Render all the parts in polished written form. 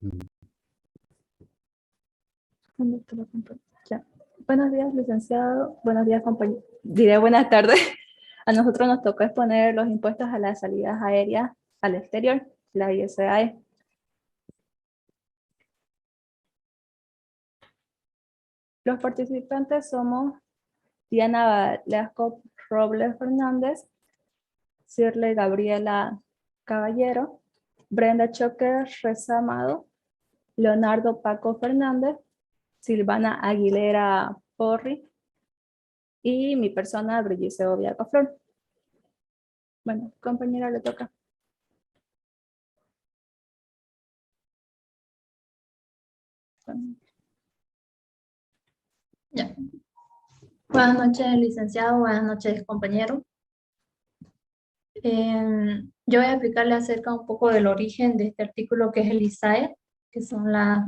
Mm. ¿Dónde está la pantalla? Ya. Buenos días, licenciado. Buenos días, compañero. Diré buenas tardes. A nosotros nos tocó exponer los impuestos a las salidas aéreas al exterior, la ISAE. Los participantes somos Diana Velasco Robles Fernández, Cirle Gabriela Caballero, Brenda Choque Reza Amado, Leonardo Paco Fernández, Silvana Aguilera Porri y mi persona, Brigitte Villacaflor. Bueno, compañera, le toca. Ya. Buenas noches, licenciado. Buenas noches, compañero. Yo voy a explicarle acerca un poco del origen de este artículo que es el ISAE, que son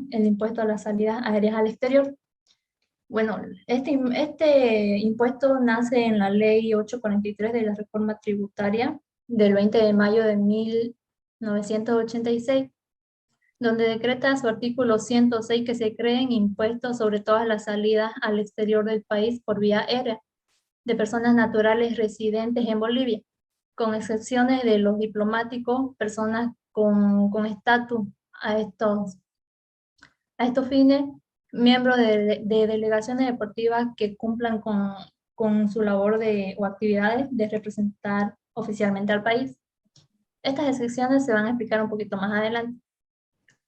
el impuesto a las salidas aéreas al exterior. Bueno, este impuesto nace en la ley 843 de la reforma tributaria del 20 de mayo de 1986, donde decreta su artículo 106 que se creen impuestos sobre todas las salidas al exterior del país por vía aérea de personas naturales residentes en Bolivia, con excepciones de los diplomáticos, personas con estatus a estos fines, miembros de delegaciones deportivas que cumplan con su labor o actividades de representar oficialmente al país. Estas excepciones se van a explicar un poquito más adelante.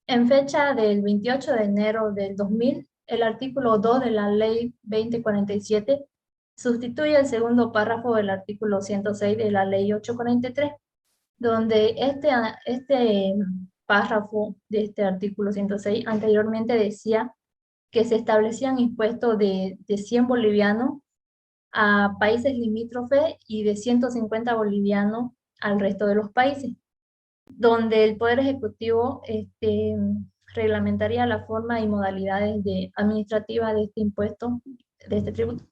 En fecha del 28 de enero del 2000, el artículo 2 de la Ley 2047 sustituye el segundo párrafo del artículo 106 de la Ley 843, donde este párrafo de este artículo 106 anteriormente decía que se establecían impuestos de 100 bolivianos a países limítrofes y de 150 bolivianos al resto de los países, donde el Poder Ejecutivo reglamentaría la forma y modalidades administrativas de este impuesto, de este tributo.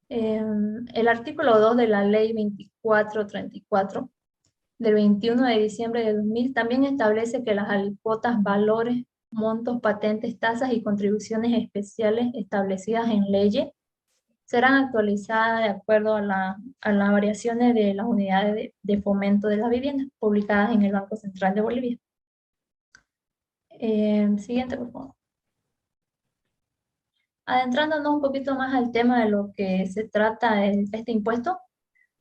El artículo 2 de la Ley 2434 del 21 de diciembre de 2000 también establece que las alícuotas, valores, montos, patentes, tasas y contribuciones especiales establecidas en leyes serán actualizadas de acuerdo a las variaciones de las unidades de fomento de las viviendas publicadas en el Banco Central de Bolivia. Siguiente, por favor. Adentrándonos un poquito más al tema de lo que se trata este impuesto,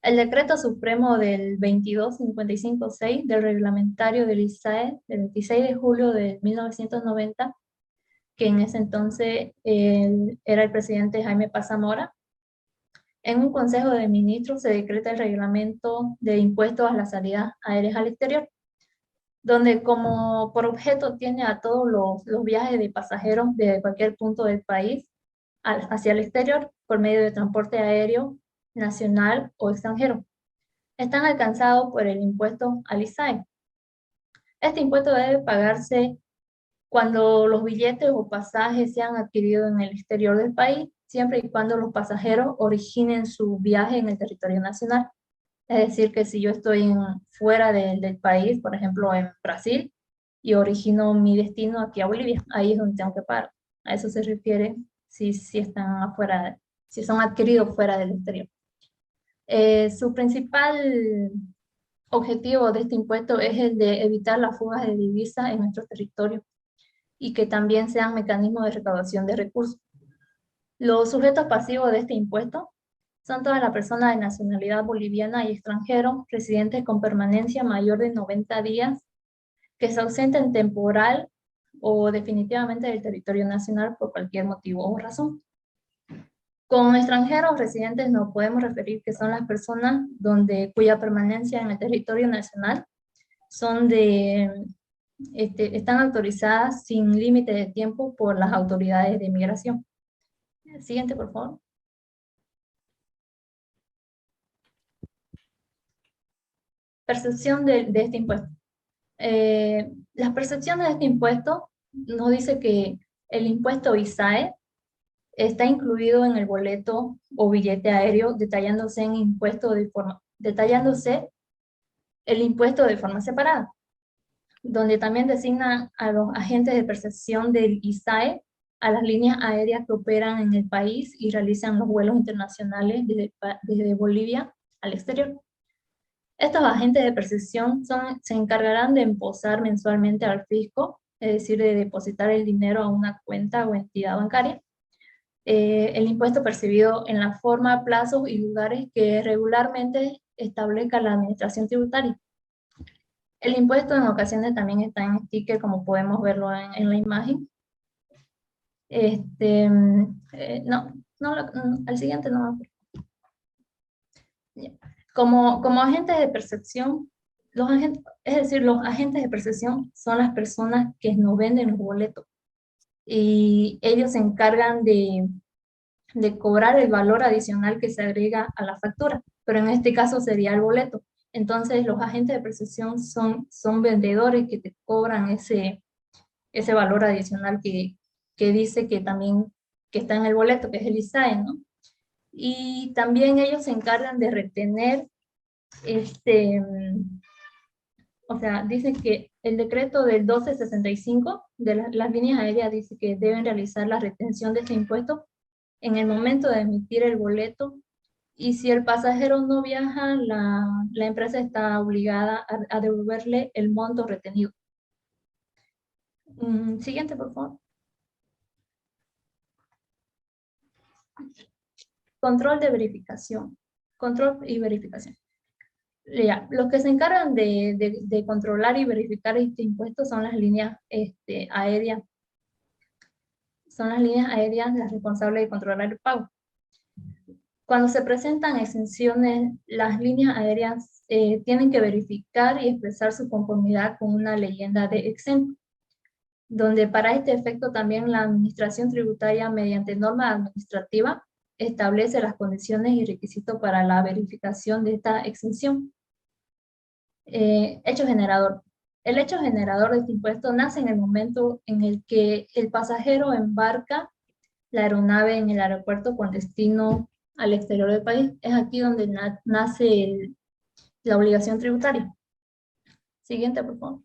el Decreto Supremo del 22556 del Reglamentario del ISAE del 26 de julio de 1990, que en ese entonces era el presidente Jaime Paz Zamora. En un Consejo de Ministros se decreta el reglamento de impuestos a las salidas aéreas al exterior, donde como por objeto tiene a todos los viajes de pasajeros desde cualquier punto del país hacia el exterior por medio de transporte aéreo nacional o extranjero. Están alcanzados por el impuesto al ISAE. Este impuesto debe pagarse cuando los billetes o pasajes sean adquiridos en el exterior del país, siempre y cuando los pasajeros originen su viaje en el territorio nacional. Es decir, que si yo estoy fuera del país, por ejemplo en Brasil, y origino mi destino aquí a Bolivia, ahí es donde tengo que pagar. A eso se refiere si están afuera, si son adquiridos fuera del exterior. Su principal objetivo de este impuesto es el de evitar las fugas de divisas en nuestro territorio y que también sean mecanismos de recaudación de recursos. Los sujetos pasivos de este impuesto son todas las personas de nacionalidad boliviana y extranjeros residentes con permanencia mayor de 90 días que se ausenten temporal o definitivamente del territorio nacional por cualquier motivo o razón. Con extranjeros residentes nos podemos referir que son las personas cuya permanencia en el territorio nacional están autorizadas sin límite de tiempo por las autoridades de migración. Siguiente, por favor. Percepción de este impuesto. Las percepciones de este impuesto nos dice que el impuesto ISAE está incluido en el boleto o billete aéreo, detallándose el impuesto de forma separada. donde también designan a los agentes de percepción del ISAE a las líneas aéreas que operan en el país y realizan los vuelos internacionales desde Bolivia al exterior. Estos agentes de percepción se encargarán de emposar mensualmente al fisco, es decir, de depositar el dinero a una cuenta o entidad bancaria, el impuesto percibido en la forma, plazos y lugares que regularmente establezca la administración tributaria. El impuesto en ocasiones también está en sticker, como podemos verlo en la imagen. Al siguiente no. Como agentes de percepción, los agentes de percepción son las personas que nos venden los boletos y ellos se encargan de cobrar el valor adicional que se agrega a la factura, pero en este caso sería el boleto. Entonces los agentes de percepción son vendedores que te cobran ese valor adicional que dice que también que está en el boleto, que es el ISAE, ¿no? Y también ellos se encargan de retener, o sea, dice que el decreto del 1265 de las líneas aéreas dice que deben realizar la retención de este impuesto en el momento de emitir el boleto, y si el pasajero no viaja, la empresa está obligada a devolverle el monto retenido. Siguiente, por favor. Control de verificación. Control y verificación. Ya, los que se encargan de controlar y verificar este impuesto son las líneas aéreas. Son las líneas aéreas las responsables de controlar el pago. Cuando se presentan exenciones, las líneas aéreas tienen que verificar y expresar su conformidad con una leyenda de exento, donde para este efecto también la administración tributaria, mediante norma administrativa, establece las condiciones y requisitos para la verificación de esta exención. Hecho generador. El hecho generador de este impuesto nace en el momento en el que el pasajero embarca la aeronave en el aeropuerto con destino al exterior del país. Es aquí donde nace la obligación tributaria. Siguiente, por favor.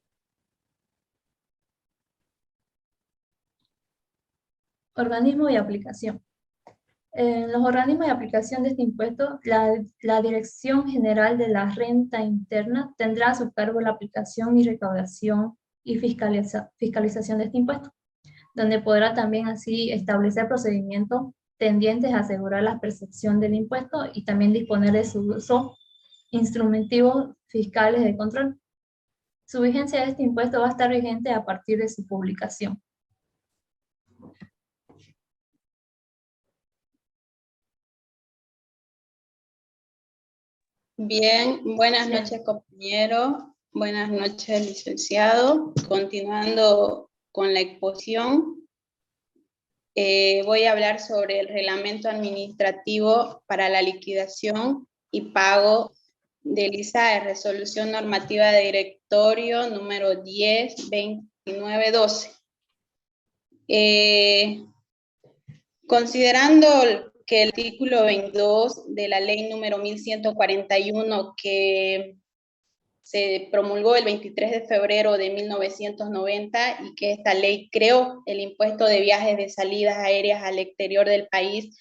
Organismo y aplicación. En los organismos de aplicación de este impuesto, la Dirección General de la Renta Interna tendrá a su cargo la aplicación y recaudación y fiscalización de este impuesto, donde podrá también así establecer procedimientos tendientes a asegurar la percepción del impuesto y también disponer de su uso instrumentivos fiscales de control. Su vigencia de este impuesto va a estar vigente a partir de su publicación. Bien, buenas noches, compañero. Buenas noches, licenciado. Continuando con la exposición, voy a hablar sobre el reglamento administrativo para la liquidación y pago del ISAE, resolución normativa de directorio número 102912. Considerando que el artículo 22 de la ley número 1141, que se promulgó el 23 de febrero de 1990 y que esta ley creó el impuesto de viajes de salidas aéreas al exterior del país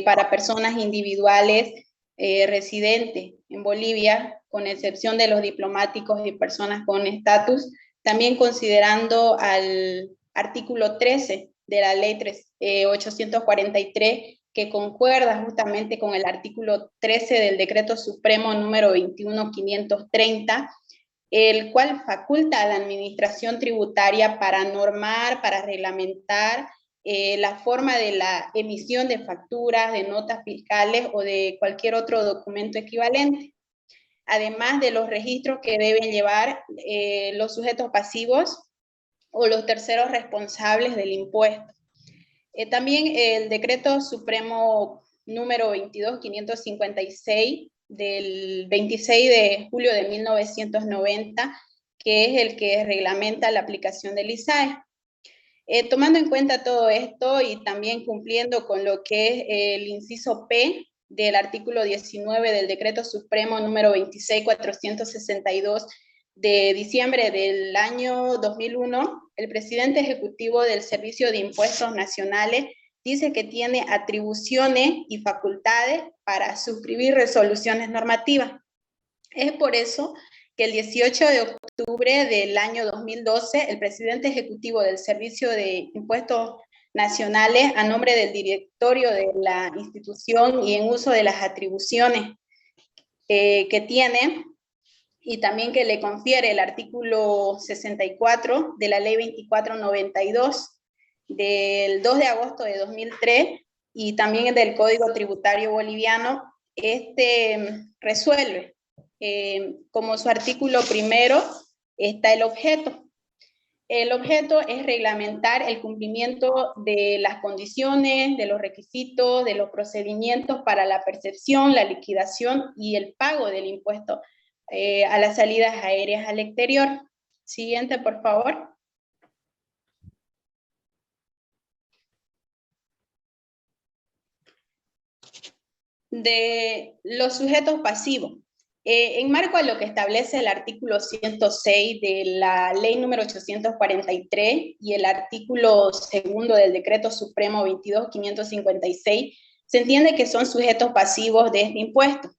para personas individuales residentes en Bolivia, con excepción de los diplomáticos y personas con estatus, también considerando al artículo 13 de la ley 843, que concuerda justamente con el artículo 13 del decreto supremo número 21530, el cual faculta a la administración tributaria para normar, para reglamentar la forma de la emisión de facturas, de notas fiscales o de cualquier otro documento equivalente, además de los registros que deben llevar los sujetos pasivos o los terceros responsables del impuesto. También el decreto supremo número 22556 del 26 de julio de 1990, que es el que reglamenta la aplicación del ISAE. Tomando en cuenta todo esto y también cumpliendo con lo que es el inciso P del artículo 19 del decreto supremo número 26462 de diciembre del año 2001, el presidente ejecutivo del Servicio de Impuestos Nacionales dice que tiene atribuciones y facultades para suscribir resoluciones normativas. Es por eso que el 18 de octubre del año 2012, el presidente ejecutivo del Servicio de Impuestos Nacionales, a nombre del directorio de la institución y en uso de las atribuciones que tiene, y también que le confiere el artículo 64 de la ley 2492 del 2 de agosto de 2003 y también del Código Tributario Boliviano, resuelve. Como su artículo primero está el objeto. El objeto es reglamentar el cumplimiento de las condiciones, de los requisitos, de los procedimientos para la percepción, la liquidación y el pago del impuesto a las salidas aéreas al exterior. Siguiente, por favor. De los sujetos pasivos. En marco a lo que establece el artículo 106 de la ley número 843 y el artículo 2 del decreto supremo 22.556, se entiende que son sujetos pasivos de este impuesto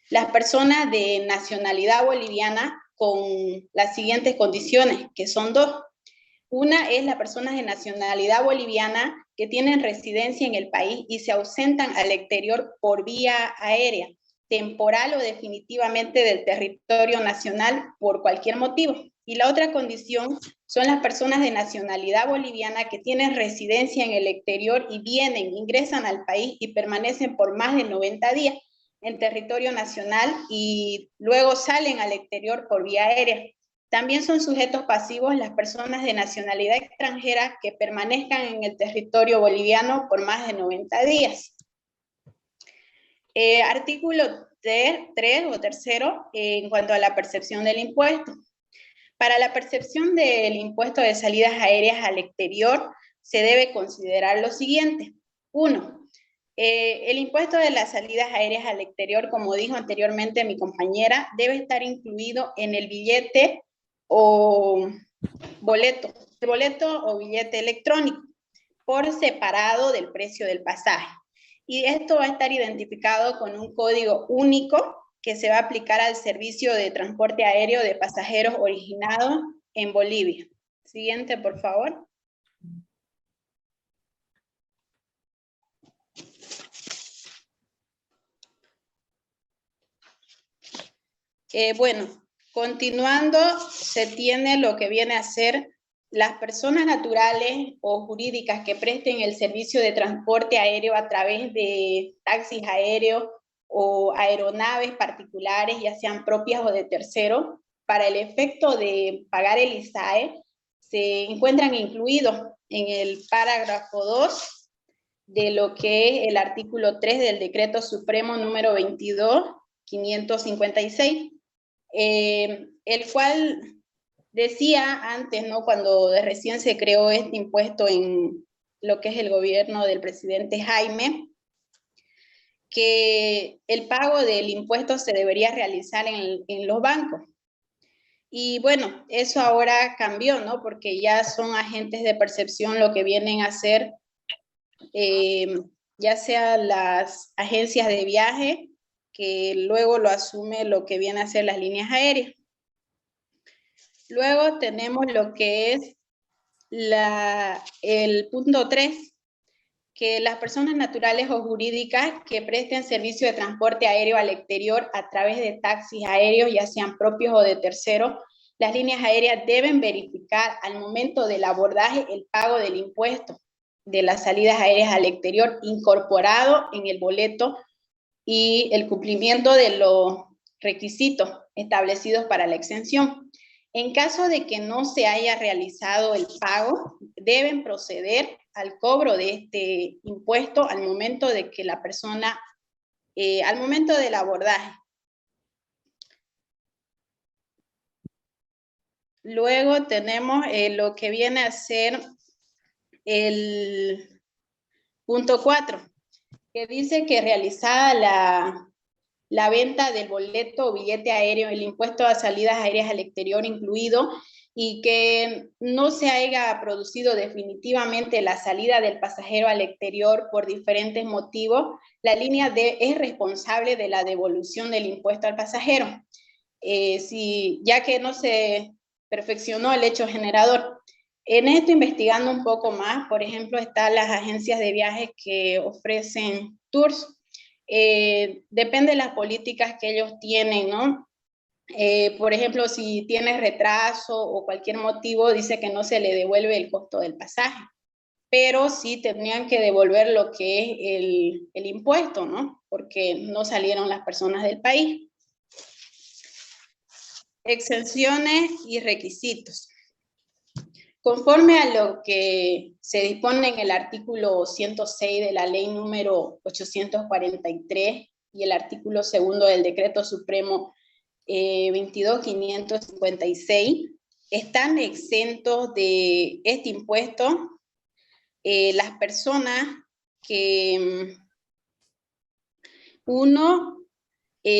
las personas de nacionalidad boliviana con las siguientes condiciones, que son dos. Una es las personas de nacionalidad boliviana que tienen residencia en el país y se ausentan al exterior por vía aérea, temporal o definitivamente del territorio nacional por cualquier motivo. Y la otra condición son las personas de nacionalidad boliviana que tienen residencia en el exterior y vienen, ingresan al país y permanecen por más de 90 días en territorio nacional y luego salen al exterior por vía aérea. También son sujetos pasivos las personas de nacionalidad extranjera que permanezcan en el territorio boliviano por más de 90 días. Artículo 3 o tercero, en cuanto a la percepción del impuesto. Para la percepción del impuesto de salidas aéreas al exterior, se debe considerar lo siguiente. 1. El impuesto de las salidas aéreas al exterior, como dijo anteriormente mi compañera, debe estar incluido en el billete o boleto o billete electrónico, por separado del precio del pasaje. Y esto va a estar identificado con un código único que se va a aplicar al servicio de transporte aéreo de pasajeros originado en Bolivia. Siguiente, por favor. Bueno, continuando, se tiene lo que viene a ser las personas naturales o jurídicas que presten el servicio de transporte aéreo a través de taxis aéreos o aeronaves particulares, ya sean propias o de terceros, para el efecto de pagar el ISAE, se encuentran incluidos en el parágrafo 2 de lo que es el artículo 3 del decreto supremo número 22.556. El cual decía antes, ¿no? Cuando recién se creó este impuesto en lo que es el gobierno del presidente Jaime, que el pago del impuesto se debería realizar en los bancos. Y bueno, eso ahora cambió, ¿no? Porque ya son agentes de percepción lo que vienen a hacer, ya sea las agencias de viaje, que luego lo asume lo que viene a ser las líneas aéreas. Luego tenemos lo que es el punto 3, que las personas naturales o jurídicas que presten servicio de transporte aéreo al exterior a través de taxis aéreos, ya sean propios o de terceros, las líneas aéreas deben verificar al momento del abordaje el pago del impuesto de las salidas aéreas al exterior incorporado en el boleto y el cumplimiento de los requisitos establecidos para la exención. En caso de que no se haya realizado el pago, deben proceder al cobro de este impuesto al momento de que la persona, al momento del abordaje. Luego tenemos lo que viene a ser el punto 4, que dice que realizada la venta del boleto o billete aéreo, el impuesto a salidas aéreas al exterior incluido, y que no se haya producido definitivamente la salida del pasajero al exterior por diferentes motivos, la línea D es responsable de la devolución del impuesto al pasajero, ya que no se perfeccionó el hecho generador. En esto, investigando un poco más, por ejemplo, están las agencias de viajes que ofrecen tours. Depende de las políticas que ellos tienen, ¿no? Por ejemplo, si tiene retraso o cualquier motivo, dice que no se le devuelve el costo del pasaje, pero sí tendrían que devolver lo que es el impuesto, ¿no? Porque no salieron las personas del país. Exenciones y requisitos. Conforme a lo que se dispone en el artículo 106 de la ley número 843 y el artículo 2 del decreto supremo 22.556, están exentos de este impuesto las personas que,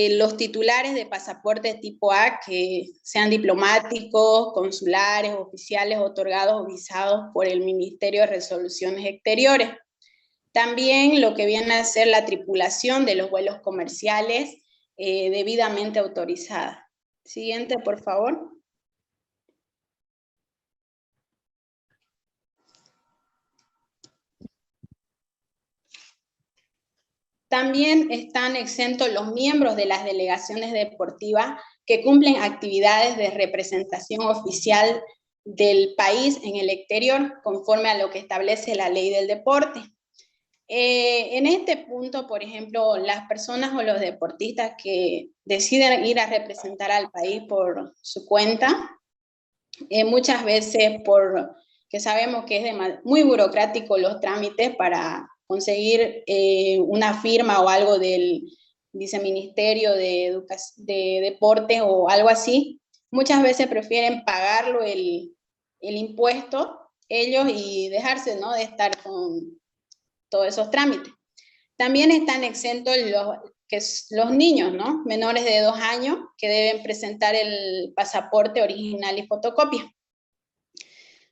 los titulares de pasaporte tipo A, que sean diplomáticos, consulares, oficiales otorgados o visados por el Ministerio de Resoluciones Exteriores. También lo que viene a ser la tripulación de los vuelos comerciales debidamente autorizada. Siguiente, por favor. También están exentos los miembros de las delegaciones deportivas que cumplen actividades de representación oficial del país en el exterior, conforme a lo que establece la ley del deporte. En este punto, por ejemplo, las personas o los deportistas que deciden ir a representar al país por su cuenta, muchas veces porque sabemos que es muy burocrático los trámites para conseguir una firma o algo del viceministerio de deportes o algo así, muchas veces prefieren pagarlo el impuesto ellos y dejarse, ¿no?, de estar con todos esos trámites. También están exentos los niños, ¿no?, menores de 2 años, que deben presentar el pasaporte original y fotocopia.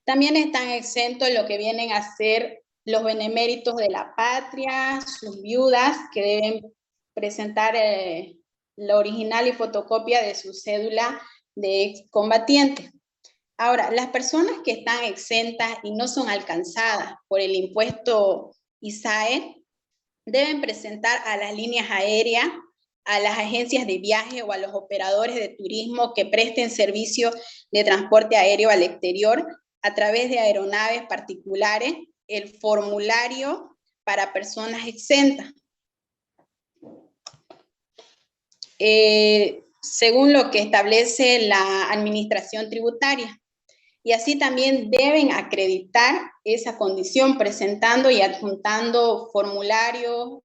También están exentos lo que vienen a ser los beneméritos de la patria, sus viudas, que deben presentar la original y fotocopia de su cédula de excombatiente. Ahora, las personas que están exentas y no son alcanzadas por el impuesto ISAE deben presentar a las líneas aéreas, a las agencias de viaje o a los operadores de turismo que presten servicio de transporte aéreo al exterior a través de aeronaves particulares, el formulario para personas exentas. Según lo que establece la administración tributaria. Y así también deben acreditar esa condición presentando y adjuntando formularios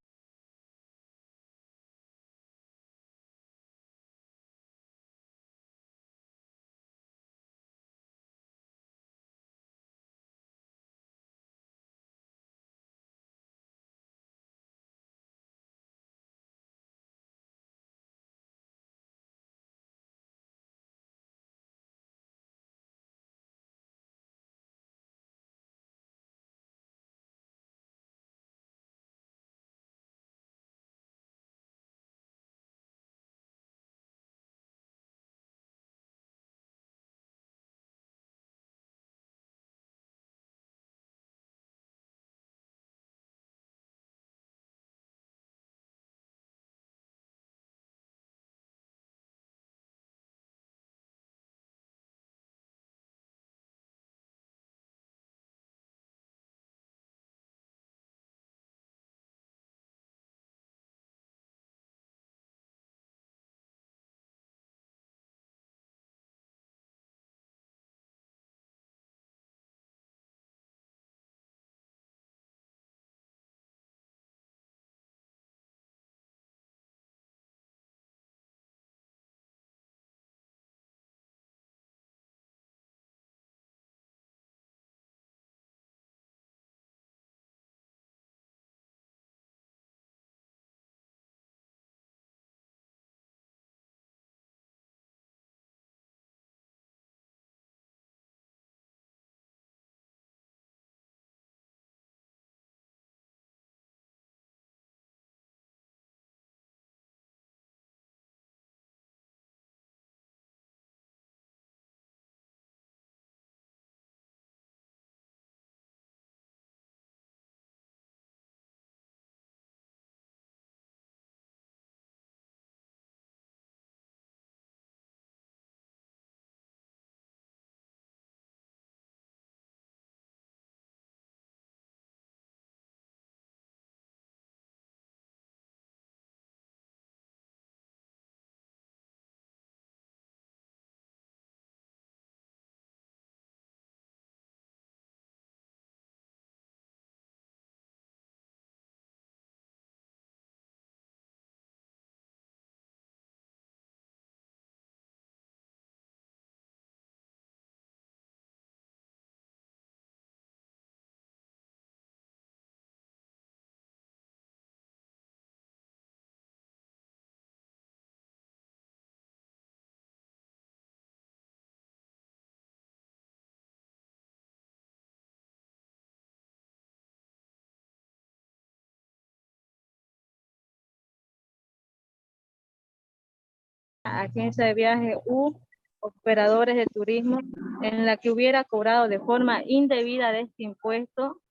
agencia de viaje u operadores de turismo en la que hubiera cobrado de forma indebida de este impuesto,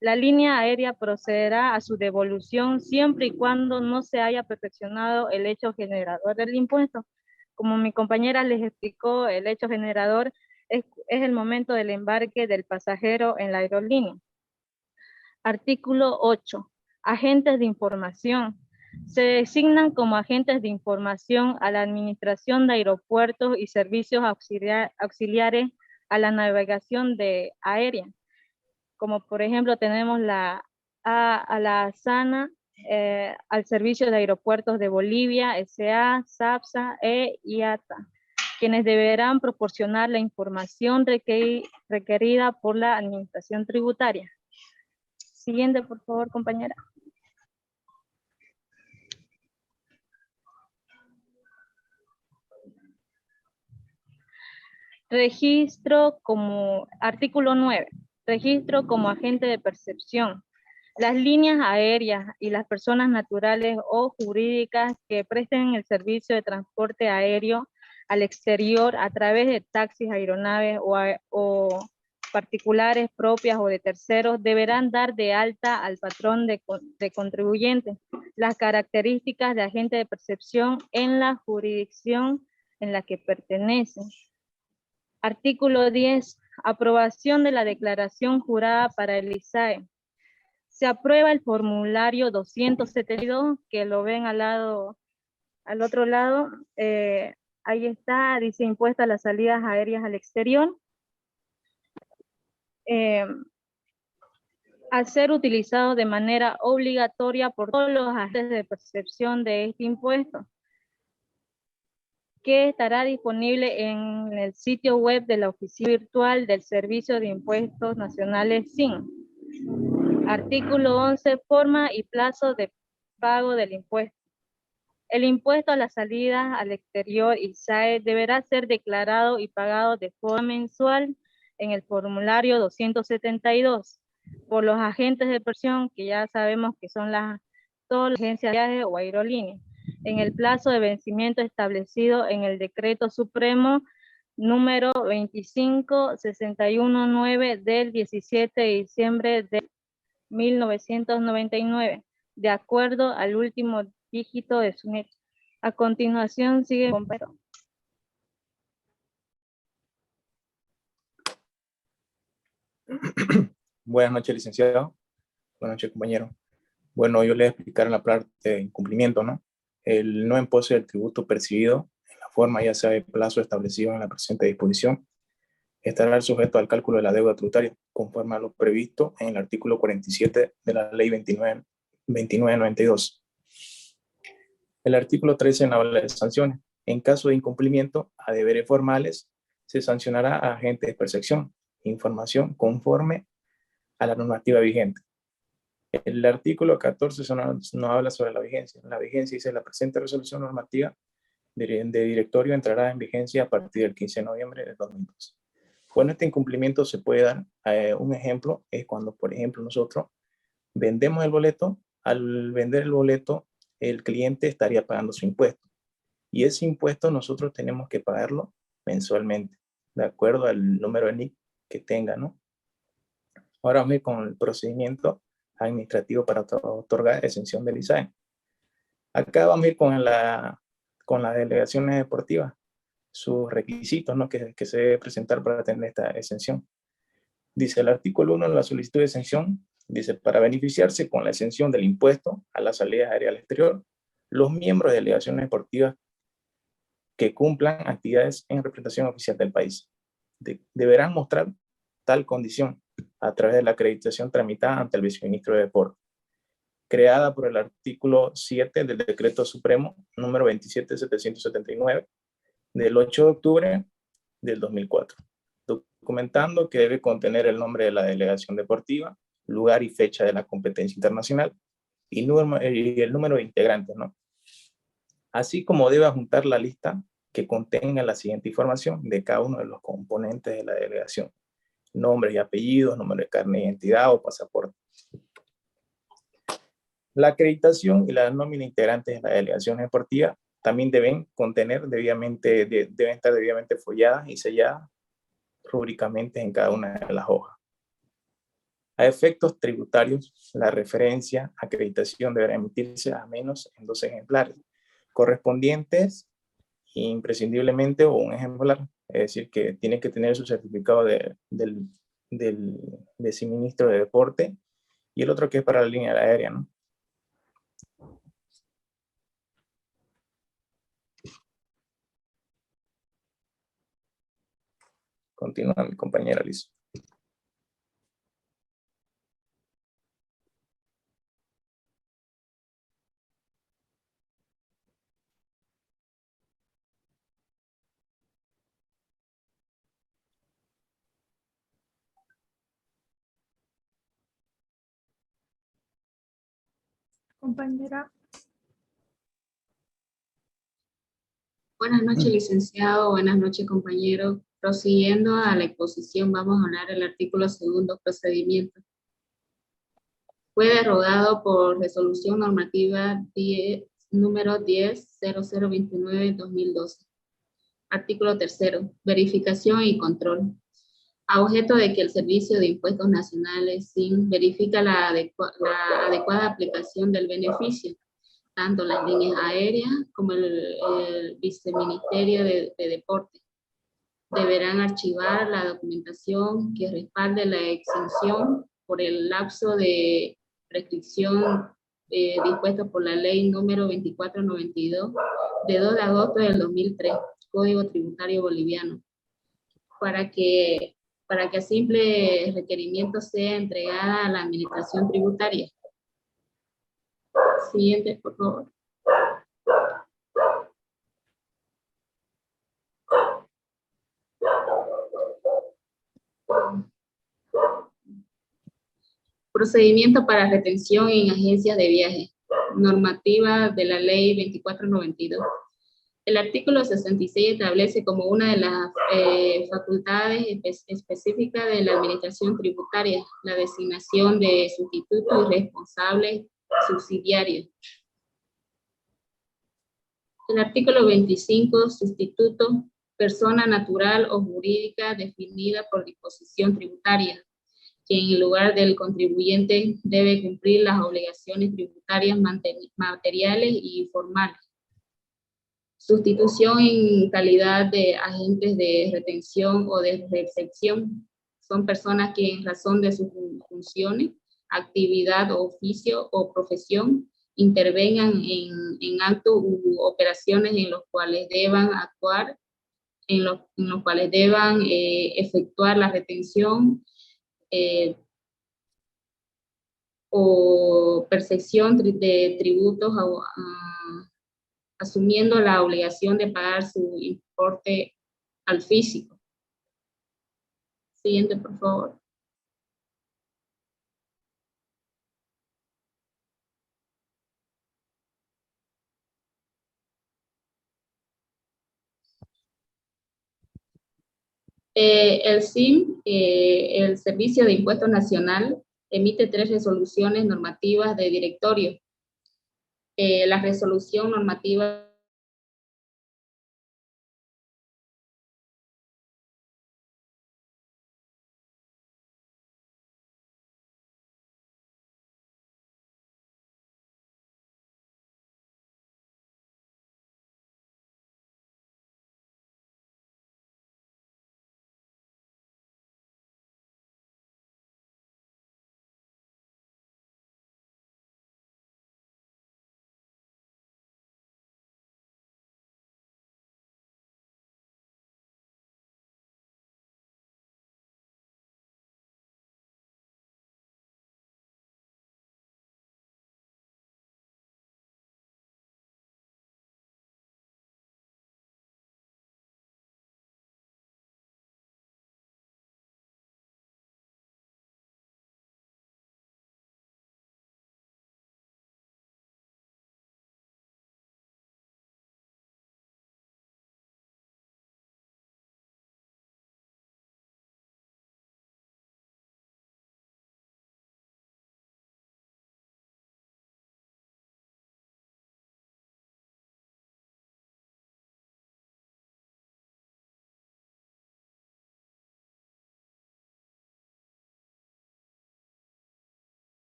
la línea aérea procederá a su devolución siempre y cuando no se haya perfeccionado el hecho generador del impuesto. Como mi compañera les explicó, el hecho generador es el momento del embarque del pasajero en la aerolínea. Artículo 8. Agentes de información. Se designan como agentes de información a la Administración de Aeropuertos y Servicios auxiliares a la navegación aérea. Como por ejemplo tenemos a la ASANA, al Servicio de Aeropuertos de Bolivia, SA, SAPSA e IATA, quienes deberán proporcionar la información requerida por la Administración Tributaria. Siguiente, por favor, compañera. Registro como, artículo 9, registro como agente de percepción. Las líneas aéreas y las personas naturales o jurídicas que presten el servicio de transporte aéreo al exterior a través de taxis, aeronaves o particulares propias o de terceros deberán dar de alta al patrón de contribuyentes las características de agente de percepción en la jurisdicción en la que pertenecen. Artículo 10. Aprobación de la declaración jurada para el ISAE. Se aprueba el formulario 272, que lo ven al otro lado. Ahí está, dice impuesto a las salidas aéreas al exterior. A ser utilizado de manera obligatoria por todos los agentes de percepción de este impuesto, que estará disponible en el sitio web de la Oficina Virtual del Servicio de Impuestos Nacionales SIN. Artículo 11. Forma y plazo de pago del impuesto. El impuesto a las salidas al exterior ISAE deberá ser declarado y pagado de forma mensual en el formulario 272 por los agentes de percepción, que ya sabemos que son todas las agencias de viaje o aerolíneas, en el plazo de vencimiento establecido en el Decreto Supremo número 25619 del 17 de diciembre de 1999, de acuerdo al último dígito de su NIF. A continuación sigue el compañero. Buenas noches, licenciado. Buenas noches, compañero. Bueno, yo le voy a explicar en la parte de incumplimiento, ¿no? El no impose del tributo percibido en la forma ya sea de plazo establecido en la presente disposición estará sujeto al cálculo de la deuda tributaria, conforme a lo previsto en el artículo 47 de la Ley 2992. El artículo 13 habla de sanciones. En caso de incumplimiento a deberes formales, se sancionará a agentes de percepción, información conforme a la normativa vigente. El artículo 14 no habla sobre la vigencia. La vigencia dice: la presente resolución normativa de directorio entrará en vigencia a partir del 15 de noviembre de 2002. Bueno, este incumplimiento se puede dar. Un ejemplo es cuando, por ejemplo, nosotros vendemos el boleto. Al vender el boleto, el cliente estaría pagando su impuesto. Y ese impuesto nosotros tenemos que pagarlo mensualmente, de acuerdo al número de NIC que tenga, ¿no? Ahora vamos a ir con el procedimiento administrativo para otorgar exención del ISAE. Acá vamos a ir con las delegaciones deportivas, sus requisitos, ¿no? que se debe presentar para tener esta exención. Dice el artículo 1 de la solicitud de exención, dice: para beneficiarse con la exención del impuesto a las salidas aéreas al exterior, los miembros de delegaciones deportivas que cumplan actividades en representación oficial del país deberán mostrar tal condición a través de la acreditación tramitada ante el viceministro de Deporte, creada por el artículo 7 del Decreto Supremo número 27779 del 8 de octubre del 2004, documentando que debe contener el nombre de la delegación deportiva, lugar y fecha de la competencia internacional y el número de integrantes, ¿no? Así como debe adjuntar la lista que contenga la siguiente información de cada uno de los componentes de la delegación: nombres y apellidos, número de carnet de identidad o pasaporte. La acreditación y la nómina integrantes de la delegación deportiva también deben contener deben estar debidamente folladas y selladas rúbricamente en cada una de las hojas. A efectos tributarios, la referencia acreditación deberá emitirse a menos en 2 ejemplares, correspondientes imprescindiblemente o un ejemplar, es decir, que tiene que tener su certificado del viceministro de Deporte y el otro que es para la línea aérea, ¿no? Continúa mi compañera Liz. Compañera. Buenas noches, licenciado. Buenas noches, compañero. Prosiguiendo a la exposición, vamos a hablar del artículo segundo, procedimiento. Fue derogado por resolución normativa número 10-0029-2012. Artículo tercero, verificación y control. A objeto de que el Servicio de Impuestos Nacionales, SIN, verifica la adecuada aplicación del beneficio, tanto las líneas aéreas como el Viceministerio de Deporte. Deberán archivar la documentación que respalde la exención por el lapso de prescripción dispuesto por la ley número 2492 de 2 de agosto del 2003, Código Tributario Boliviano, para que a simple requerimiento sea entregada a la Administración Tributaria. Siguiente, por favor. Procedimiento para retención en agencias de viaje. Normativa de la ley 2492. El artículo 66 establece como una de las facultades específicas de la administración tributaria la designación de sustituto y responsable subsidiario. El artículo 25, sustituto, persona natural o jurídica definida por disposición tributaria, que en el lugar del contribuyente debe cumplir las obligaciones tributarias materiales y formales. Sustitución en calidad de agentes de retención o de recepción. Son personas que en razón de sus funciones, actividad, oficio o profesión intervengan en actos u operaciones en los cuales deban actuar, en los cuales deban efectuar la retención o percepción de tributos asumiendo la obligación de pagar su importe al físico. Siguiente, por favor. El SIM, el Servicio de Impuestos Nacional, emite 3 resoluciones normativas de directorio. La resolución normativa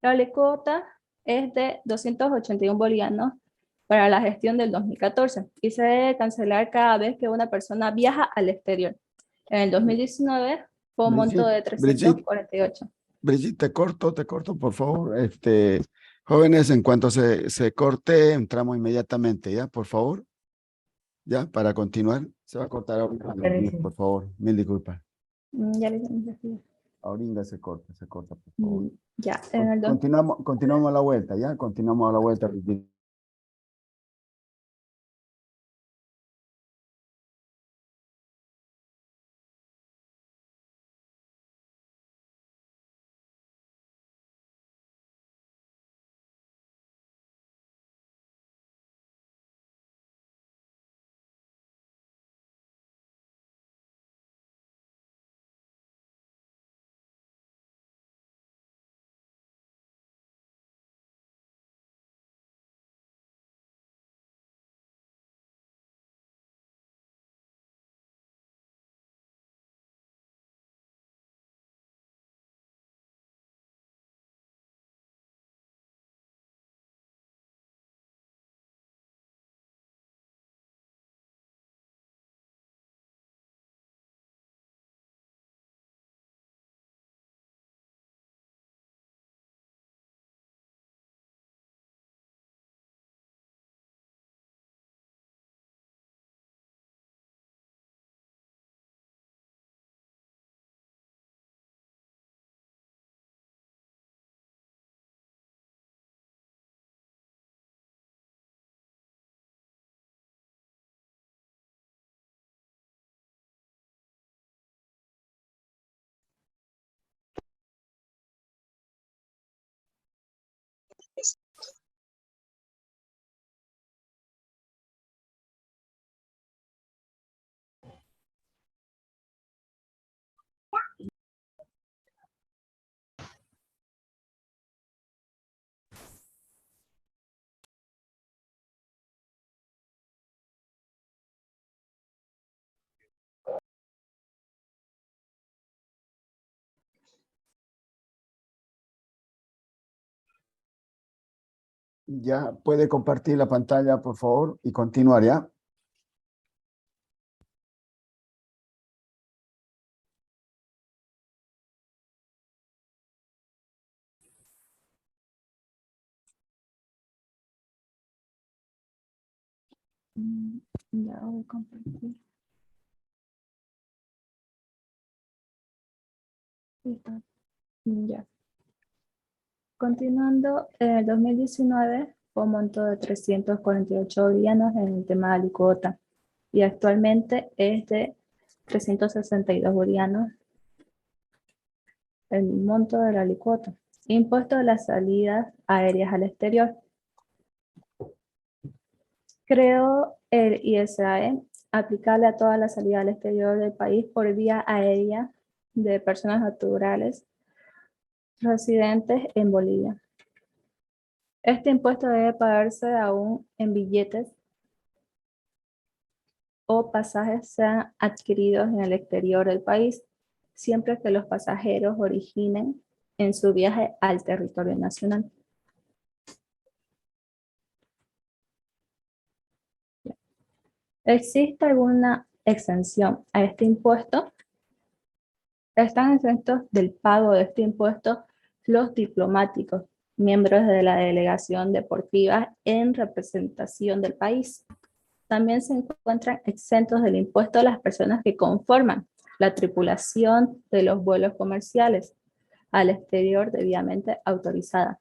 La alícuota es de 281 bolivianos para la gestión del 2014 y se debe cancelar cada vez que una persona viaja al exterior. En el 2019 fue un monto de 348. Brigitte, te corto, por favor. Jóvenes, en cuanto se corte, entramos inmediatamente, ¿ya? Por favor. Ya, para continuar, se va a cortar ahorita, por favor. Mil disculpas. Ya les dije. Ahorita se corta, por favor. Ya, en el Continuamos a la vuelta, ¿ya? Continuamos a la vuelta. Ya puede compartir la pantalla, por favor, y continuar, ¿ya? Ya voy a compartir. Listo. Ya. Continuando, en el 2019 fue un monto de 348 bolivianos en el tema de alícuota y actualmente es de 362 bolivianos el monto de la alícuota. Impuesto de las salidas aéreas al exterior. Creó el ISAE aplicable a toda la salida al exterior del país por vía aérea de personas naturales residentes en Bolivia. Este impuesto debe pagarse aún en billetes o pasajes sean adquiridos en el exterior del país, siempre que los pasajeros originen en su viaje al territorio nacional. ¿Existe alguna exención a este impuesto? Están exentos del pago de este impuesto los diplomáticos, miembros de la delegación deportiva en representación del país. También se encuentran exentos del impuesto las personas que conforman la tripulación de los vuelos comerciales al exterior debidamente autorizada.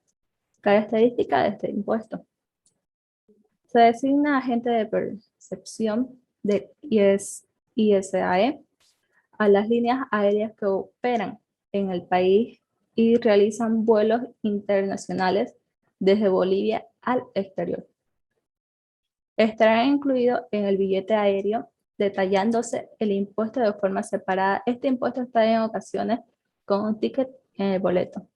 Característica de este impuesto. Se designa agente de percepción de ISAE a las líneas aéreas que operan en el país y realizan vuelos internacionales desde Bolivia al exterior. Estará incluido en el billete aéreo, detallándose el impuesto de forma separada. Este impuesto está en ocasiones con un ticket en el boleto.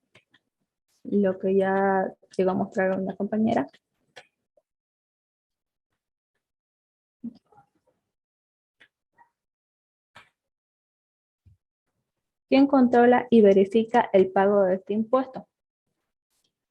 Lo que ya llegó a mostrar una compañera. ¿Quién controla y verifica el pago de este impuesto?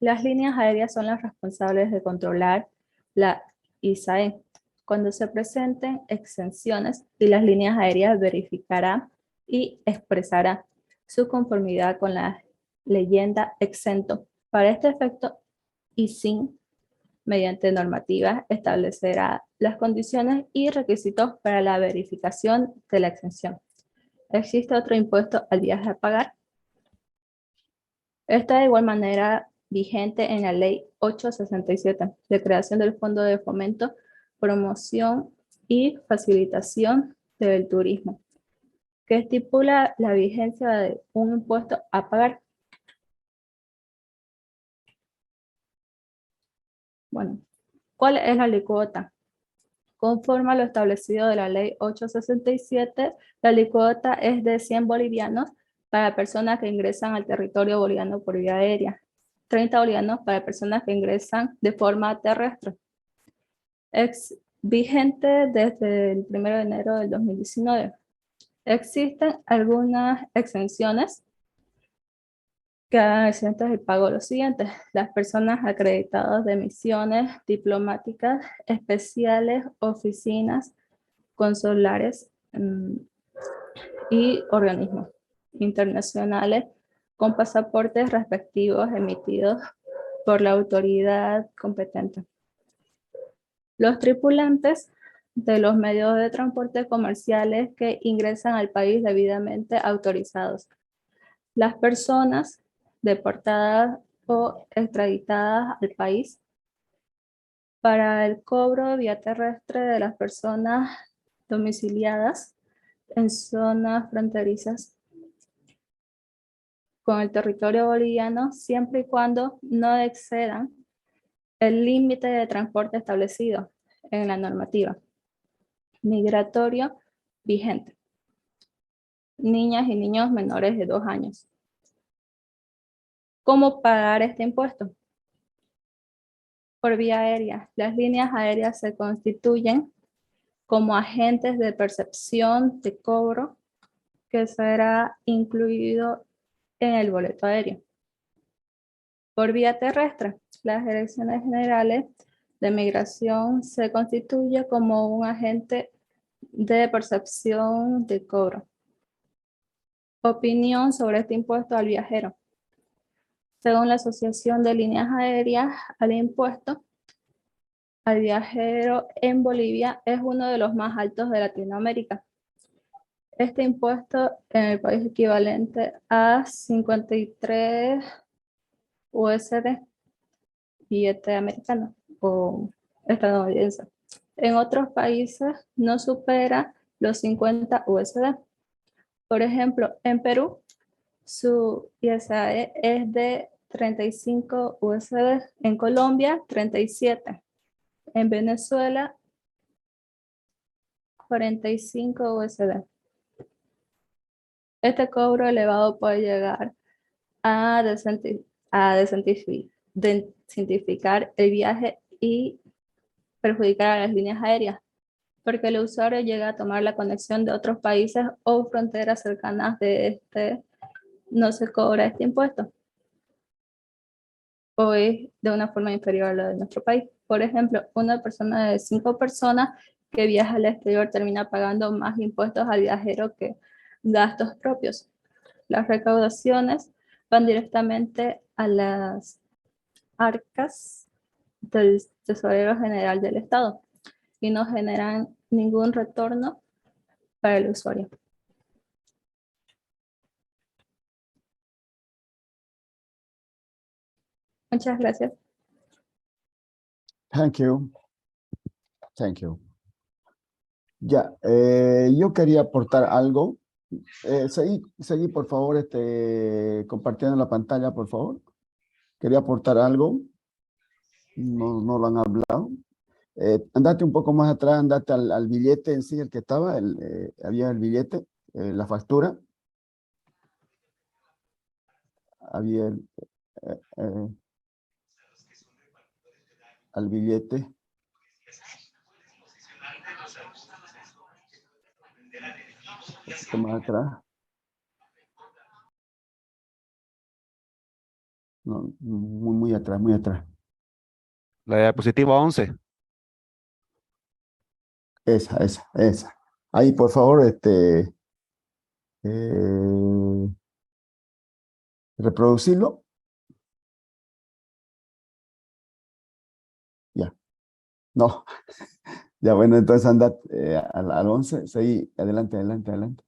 Las líneas aéreas son las responsables de controlar la ISAE. Cuando se presenten exenciones, y las líneas aéreas verificarán y expresará su conformidad con la leyenda exento. Para este efecto, ISIN, mediante normativas, establecerá las condiciones y requisitos para la verificación de la exención. ¿Existe otro impuesto al viaje a pagar? Está de igual manera vigente en la Ley 867 de creación del Fondo de Fomento, Promoción y Facilitación del Turismo, que estipula la vigencia de un impuesto a pagar. Bueno, ¿cuál es la alícuota? Conforme a lo establecido de la Ley 867, la alícuota es de 100 bolivianos para personas que ingresan al territorio boliviano por vía aérea, 30 bolivianos para personas que ingresan de forma terrestre. Vigente desde el 1 de enero del 2019. Existen algunas exenciones que hagan exentos del pago de los siguientes: las personas acreditadas de misiones diplomáticas especiales, oficinas consulares y organismos internacionales con pasaportes respectivos emitidos por la autoridad competente. Los tripulantes de los medios de transporte comerciales que ingresan al país debidamente autorizados. Las personas deportadas o extraditadas al país. Para el cobro vía terrestre de las personas domiciliadas en zonas fronterizas con el territorio boliviano, siempre y cuando no excedan el límite de transporte establecido en la normativa migratorio vigente. Niñas y niños menores de 2 años. ¿Cómo pagar este impuesto? Por vía aérea. Las líneas aéreas se constituyen como agentes de percepción de cobro que será incluido en el boleto aéreo. Por vía terrestre, las direcciones generales de migración se constituye como un agente de percepción de cobro. Opinión sobre este impuesto al viajero. Según la Asociación de Líneas Aéreas, el impuesto al viajero en Bolivia es uno de los más altos de Latinoamérica. Este impuesto en el país equivalente a 53 USD, billete americano o estadounidense. En otros países no supera los 50 USD. Por ejemplo, en Perú, su ISAE es de 35 USD. En Colombia, 37. En Venezuela, 45 USD. Este cobro elevado puede llegar a desincentivizar el viaje y perjudicar a las líneas aéreas, porque el usuario llega a tomar la conexión de otros países o fronteras cercanas no se cobra este impuesto, o es de una forma inferior a la de nuestro país. Por ejemplo, una persona de 5 personas que viaja al exterior termina pagando más impuestos al viajero que gastos propios. Las recaudaciones van directamente a las arcas del Tesorero General del Estado y no generan ningún retorno para el usuario. Muchas gracias. Thank you. Thank you. Ya, yo quería aportar algo. Seguí, por favor, compartiendo la pantalla, por favor. Quería aportar algo. No lo han hablado. Andate un poco más atrás, andate al billete en sí, el que estaba, había el billete, la factura. Había al billete. Un poquito más atrás. No, muy atrás, muy atrás. La diapositiva 11. Esa. Ahí, por favor, eh, reproducirlo. Ya. No, ya bueno, entonces anda al 11, seguí, adelante, adelante, adelante.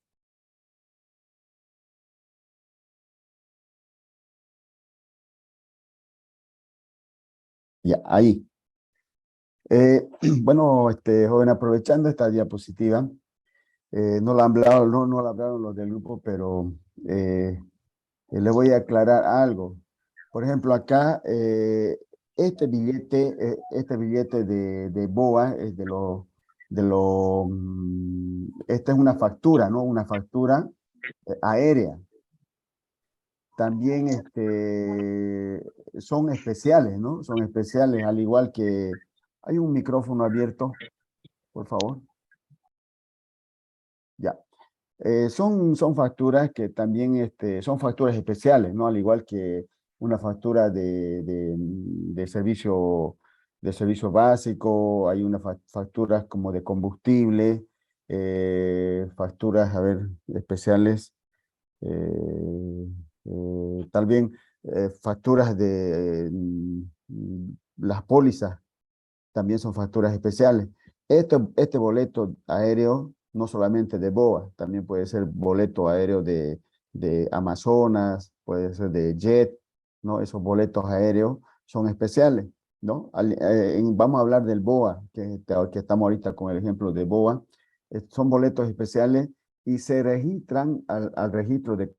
Ya, ahí. Bueno, joven, aprovechando esta diapositiva, no la han hablado, no la hablaron los del grupo, pero le voy a aclarar algo. Por ejemplo, acá, este billete de BOA es esta es una factura, ¿no? Una factura aérea. También son especiales, ¿no? Son especiales, al igual que hay un micrófono abierto, por favor. Ya. Son facturas que también son facturas especiales, ¿no? Al igual que una factura de servicio básico, hay unas facturas como de combustible, facturas, a ver, especiales, también facturas de las pólizas también son facturas especiales. Este boleto aéreo, no solamente de BOA, también puede ser boleto aéreo de Amazonas, puede ser de Jet, ¿no? Esos boletos aéreos son especiales, ¿no? Vamos a hablar del BOA, que estamos ahorita con el ejemplo de BOA. Son boletos especiales y se registran al registro de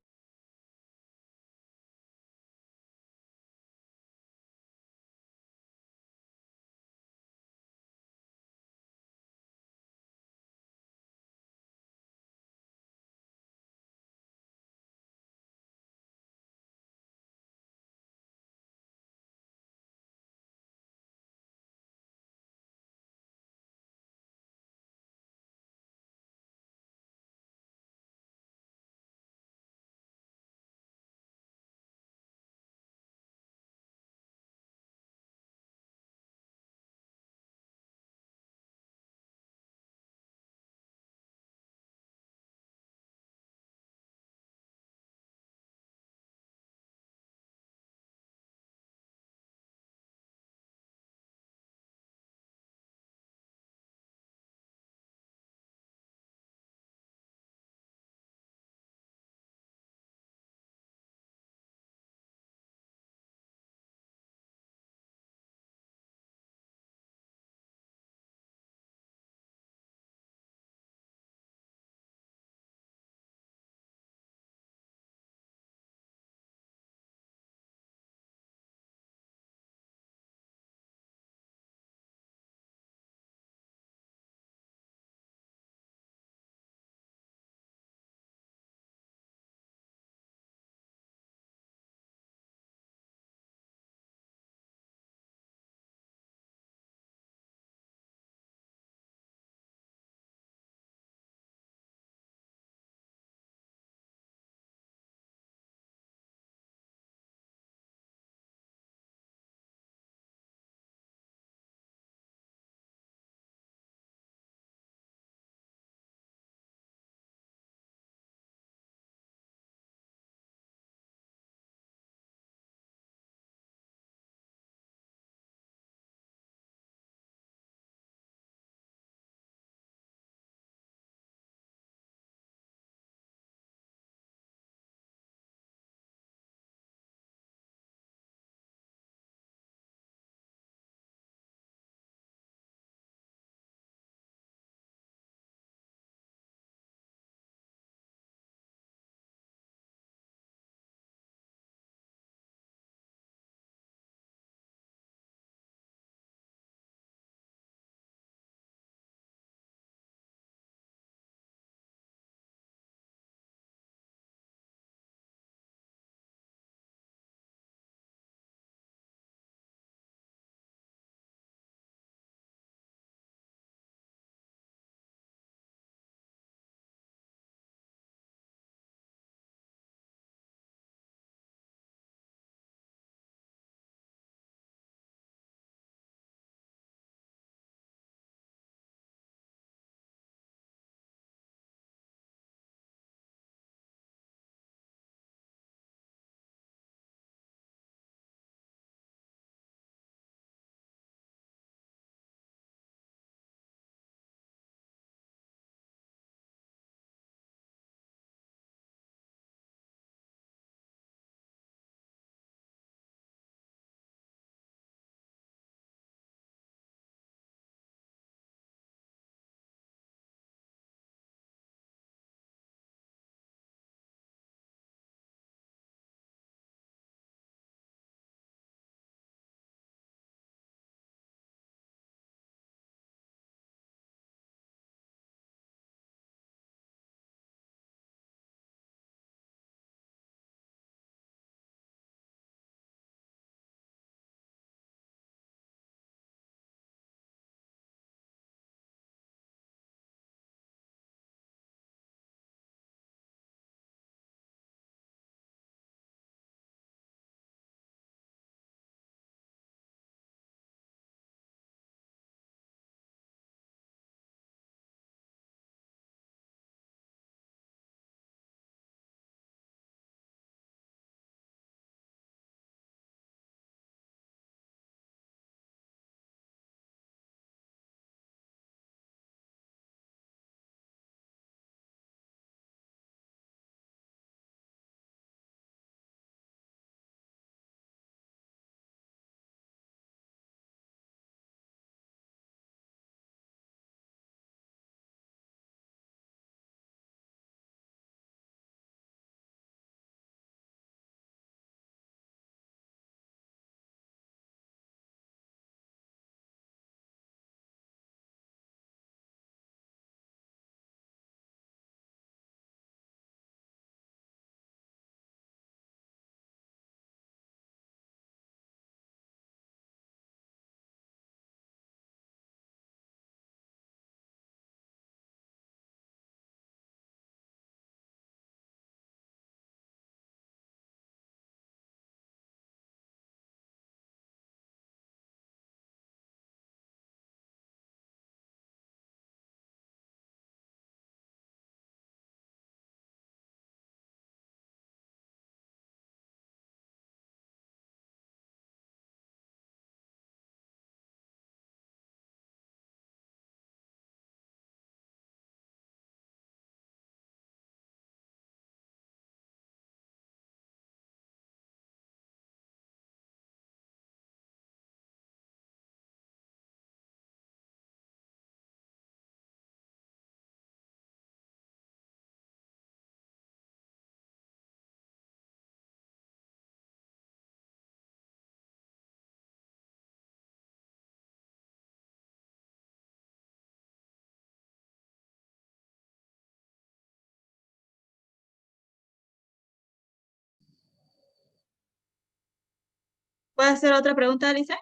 ¿Puedo hacer otra pregunta, Alicia?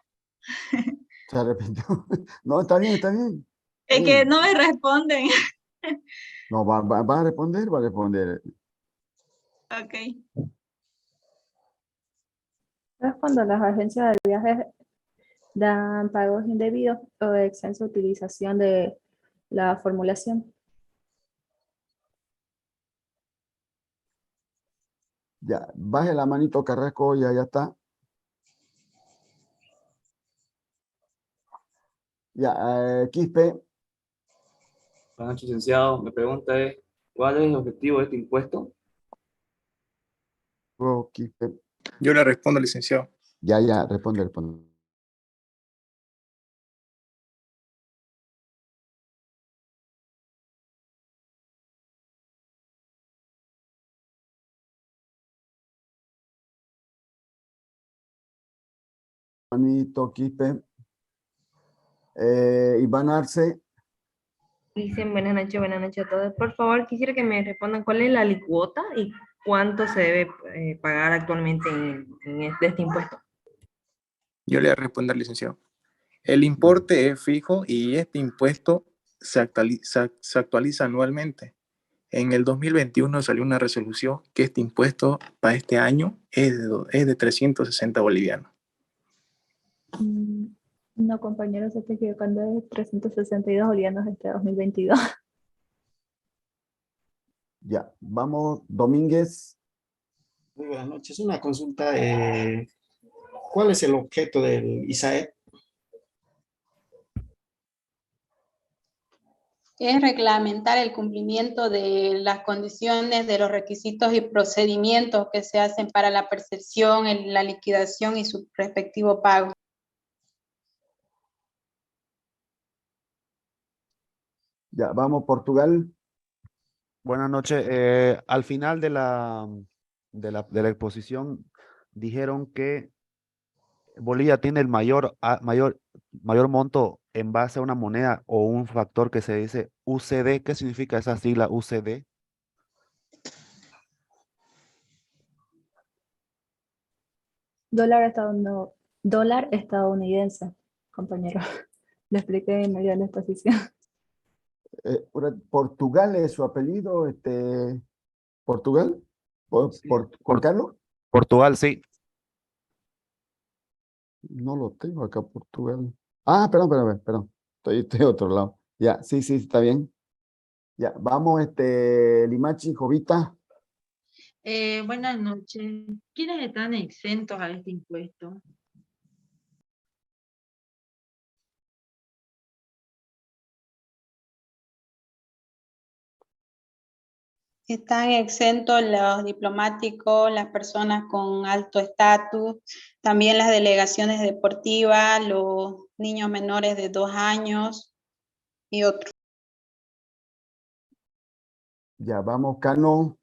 Se arrepintió. No, está bien, está bien. Está Es que bien. no me responden. No, va a responder, va a responder. Ok. Es cuando las agencias de viajes dan pagos indebidos o extensa utilización de la formulación. Ya, baje la manito, Carrasco, ya está. Ya, Quispe, Buenas noches, licenciado. Mi pregunta es, ¿cuál es el objetivo de este impuesto? Quispe. Yo le respondo, licenciado. Ya, responde. Manito, Quispe. Iván Arce. Dicen buenas noches a todos. Por favor, quisiera que me respondan cuál es la alícuota y cuánto se debe pagar actualmente en este impuesto. Yo le voy a responder, licenciado. El importe es fijo y este impuesto se actualiza anualmente. En el 2021 salió una resolución que este impuesto para este año es de 360 bolivianos. No, compañero, se está equivocando, de 362 bolivianos este 2022. Ya, vamos, Domínguez. Muy buenas noches. Una consulta. ¿Cuál es el objeto del ISAE? Es reglamentar el cumplimiento de las condiciones, de los requisitos y procedimientos que se hacen para la percepción, la liquidación y su respectivo pago. Ya, vamos, Portugal. Buenas noches. Al final de la exposición dijeron que Bolivia tiene el mayor monto en base a una moneda o un factor que se dice UCD. ¿Qué significa esa sigla UCD? Dólar estadounidense, compañero. Le expliqué en medio de la exposición. Portugal es su apellido, Portugal. Juan Carlos. Portugal, sí. No lo tengo acá, Portugal. Ah, perdón. Estoy a otro lado. Ya, sí, está bien. Ya, vamos, Limachi, Jovita. Buenas noches. ¿Quiénes están exentos a este impuesto? Están exentos los diplomáticos, las personas con alto estatus, también las delegaciones deportivas, los niños menores de 2 años y otros. Ya, vamos, Cano.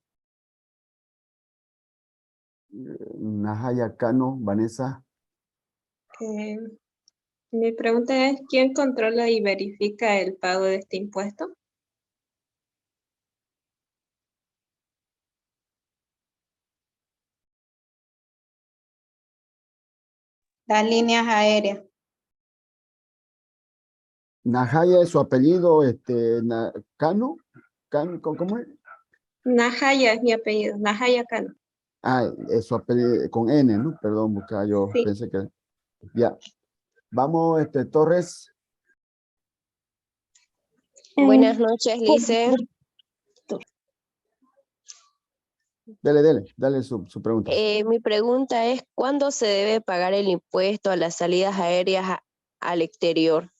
Nahaya Cano, Vanessa. Mi pregunta es, ¿quién controla y verifica el pago de este impuesto? Las líneas aéreas. Nahaya es su apellido, Cano. ¿Cómo es? Nahaya es mi apellido, Nahaya Cano. Ah, es su apellido con N, ¿no? Perdón, buscaba yo, Sí. pensé que... Ya. Vamos, Torres. Buenas noches, Lice. Dele su pregunta. Mi pregunta es, ¿cuándo se debe pagar el impuesto a las salidas aéreas al exterior?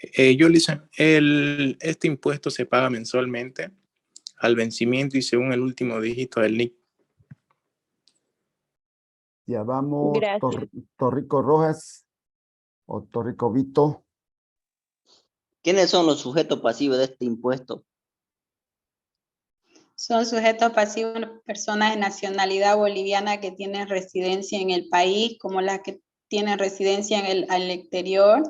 Este impuesto se paga mensualmente al vencimiento y según el último dígito del NIC. Ya vamos, Gracias. Torrico Rojas o Torrico Vito. ¿Quiénes son los sujetos pasivos de este impuesto? Son sujetos pasivos personas de nacionalidad boliviana que tienen residencia en el país, como las que tienen residencia en al exterior,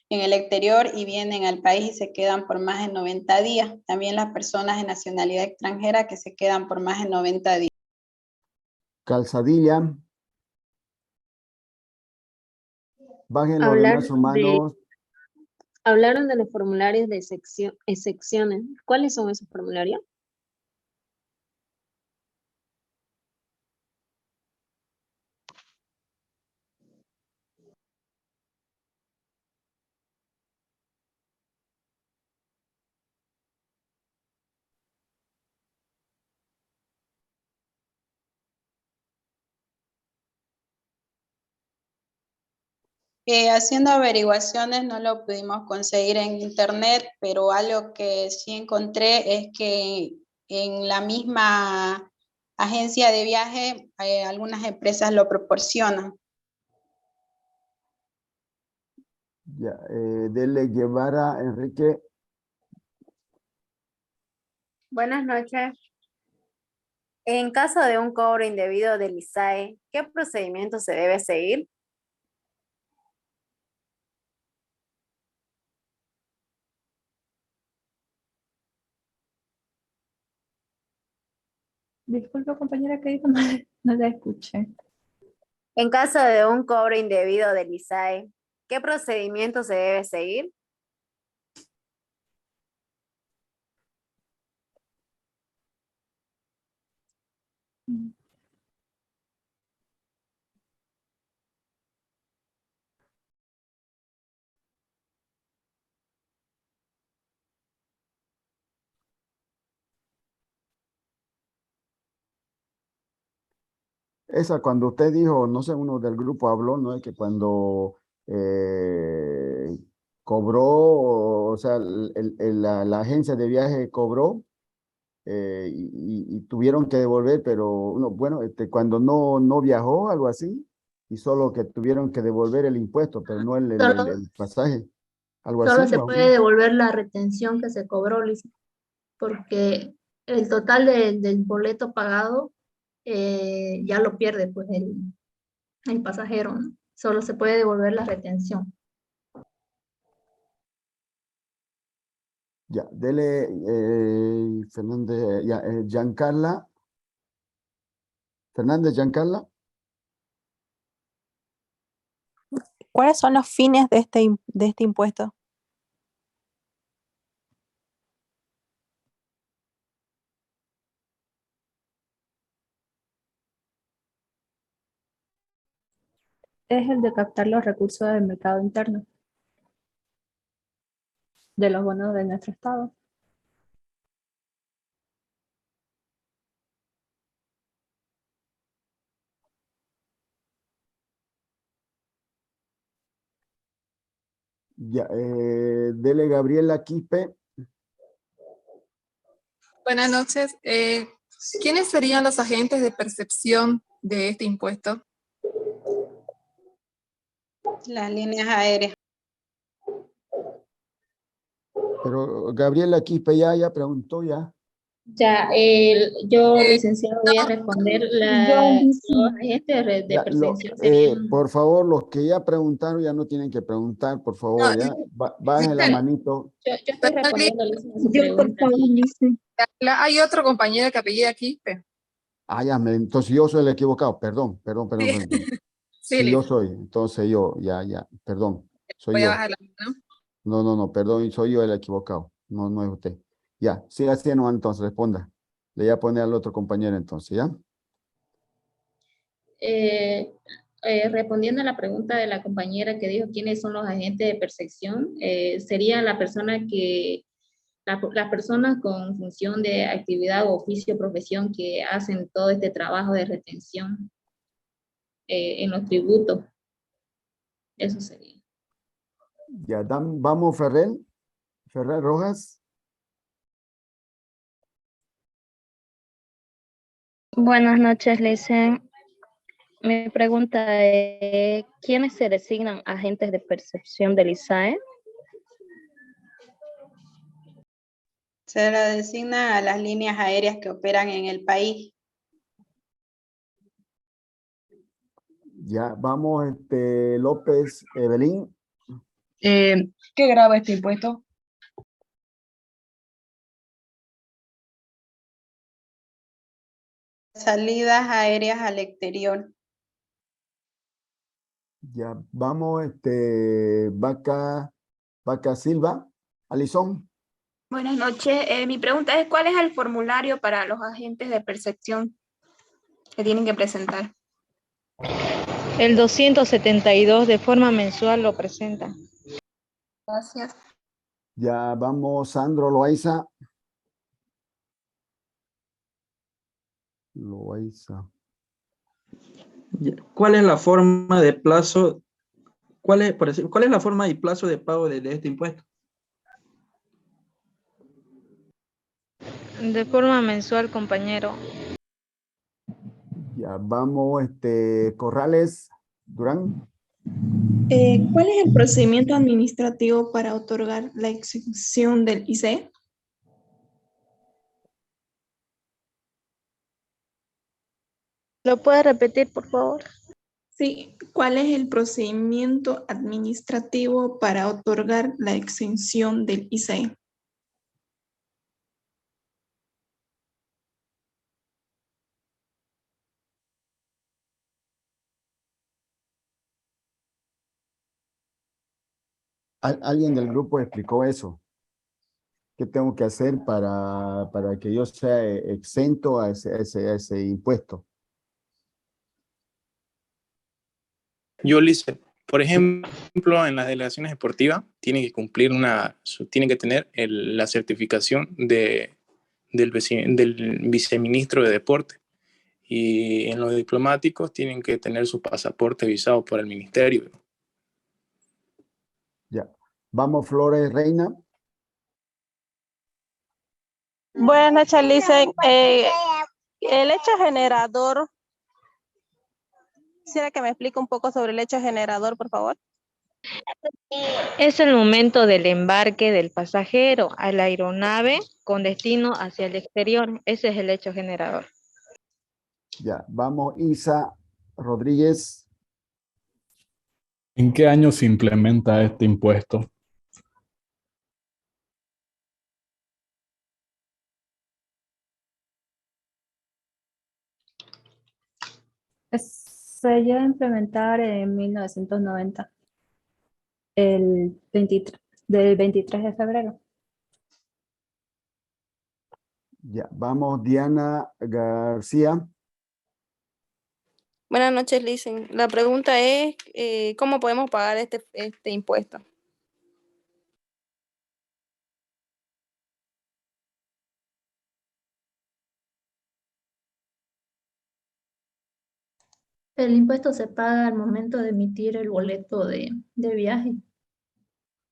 en el exterior y vienen al país y se quedan por más de 90 días. También las personas de nacionalidad extranjera que se quedan por más de 90 días. Calzadilla. Bajen los demás humanos. Hablaron de los formularios de excepciones. ¿Cuáles son esos formularios? Haciendo averiguaciones no lo pudimos conseguir en internet, pero algo que sí encontré es que en la misma agencia de viaje algunas empresas lo proporcionan. Ya, Dele Guevara, Enrique. Buenas noches. En caso de un cobro indebido del ISAE, ¿qué procedimiento se debe seguir? Disculpe, compañera, que dijo, no la escuché. En caso de un cobro indebido del ISAE, ¿qué procedimiento se debe seguir? Esa cuando usted dijo, no sé, uno del grupo habló, ¿no? Es que cuando cobró, o sea, la agencia de viaje cobró y tuvieron que devolver, pero bueno, cuando no viajó, algo así, y solo que tuvieron que devolver el impuesto, pero no el pasaje, algo así. Solo se ¿no? puede devolver la retención que se cobró, Luis, porque el total del boleto pagado ya lo pierde pues el pasajero, ¿no? Solo se puede devolver la retención. Ya, dele Fernández, ya, Giancarla. Fernández, Giancarla. ¿Cuáles son los fines de este impuesto? Es el de captar los recursos del mercado interno, de los bonos de nuestro estado. Ya, dele Gabriela Quispe. Buenas noches. ¿Quiénes serían los agentes de percepción de este impuesto? Las líneas aéreas. Pero Gabriela Quispe ya preguntó ya. Ya, yo, licenciado, voy a responder los agentes de Ya, percepción serían... por favor, los que ya preguntaron ya no tienen que preguntar, por favor, ya. Bajen la manito. Yo estoy respondiendo a su Yo, por pregunta. favor, dice. Hay otro compañero que apellida Quispe. Ah, ya, entonces yo soy el equivocado, perdón. Sí, yo soy, entonces ya, perdón, soy Voy a yo. bajar la mano. No, perdón, soy yo el equivocado, no es usted. Ya, siga haciendo entonces, responda. Le voy a poner al otro compañero entonces, ¿ya? Respondiendo a la pregunta de la compañera que dijo quiénes son los agentes de percepción, sería la persona las personas con función de actividad o oficio o profesión que hacen todo este trabajo de retención en los tributos. Eso sería. Ya, vamos, Ferrer Rojas. Buenas noches, Licen. Mi pregunta es, ¿quiénes se designan agentes de percepción del ISAE? Se la designa a las líneas aéreas que operan en el país. Ya, vamos, López Evelyn. ¿Qué graba este impuesto? Salidas aéreas al exterior. Ya, vamos, Vaca Silva, Alison. Buenas noches. Mi pregunta es, ¿cuál es el formulario para los agentes de percepción que tienen que presentar? El 272 de forma mensual lo presenta. Gracias. Ya vamos, Sandro Loaiza. ¿Cuál es la forma de plazo? ¿Cuál es la forma y plazo de pago de este impuesto? De forma mensual, compañero. Ya vamos, Corrales, Durán. ¿Cuál es el procedimiento administrativo para otorgar la exención del ICE? ¿Lo puede repetir, por favor? Sí, ¿cuál es el procedimiento administrativo para otorgar la exención del ICE? Alguien del grupo explicó eso. ¿Qué tengo que hacer para que yo sea exento a ese impuesto? Yo le hice, por ejemplo, en las delegaciones deportivas, tienen que cumplir tienen que tener la certificación del viceministro de deporte. Y en los diplomáticos tienen que tener su pasaporte visado por el ministerio. Ya. Vamos, Flores Reina. Buenas noches, Licen. El hecho generador, quisiera que me explique un poco sobre el hecho generador, por favor. Es el momento del embarque del pasajero a la aeronave con destino hacia el exterior. Ese es el hecho generador. Ya, vamos, Isa Rodríguez. ¿En qué año se implementa este impuesto? Se llegó a implementar en 1990, del 23 de febrero. Ya, vamos, Diana García. Buenas noches, Licen. La pregunta es, ¿cómo podemos pagar este impuesto? El impuesto se paga al momento de emitir el boleto de viaje.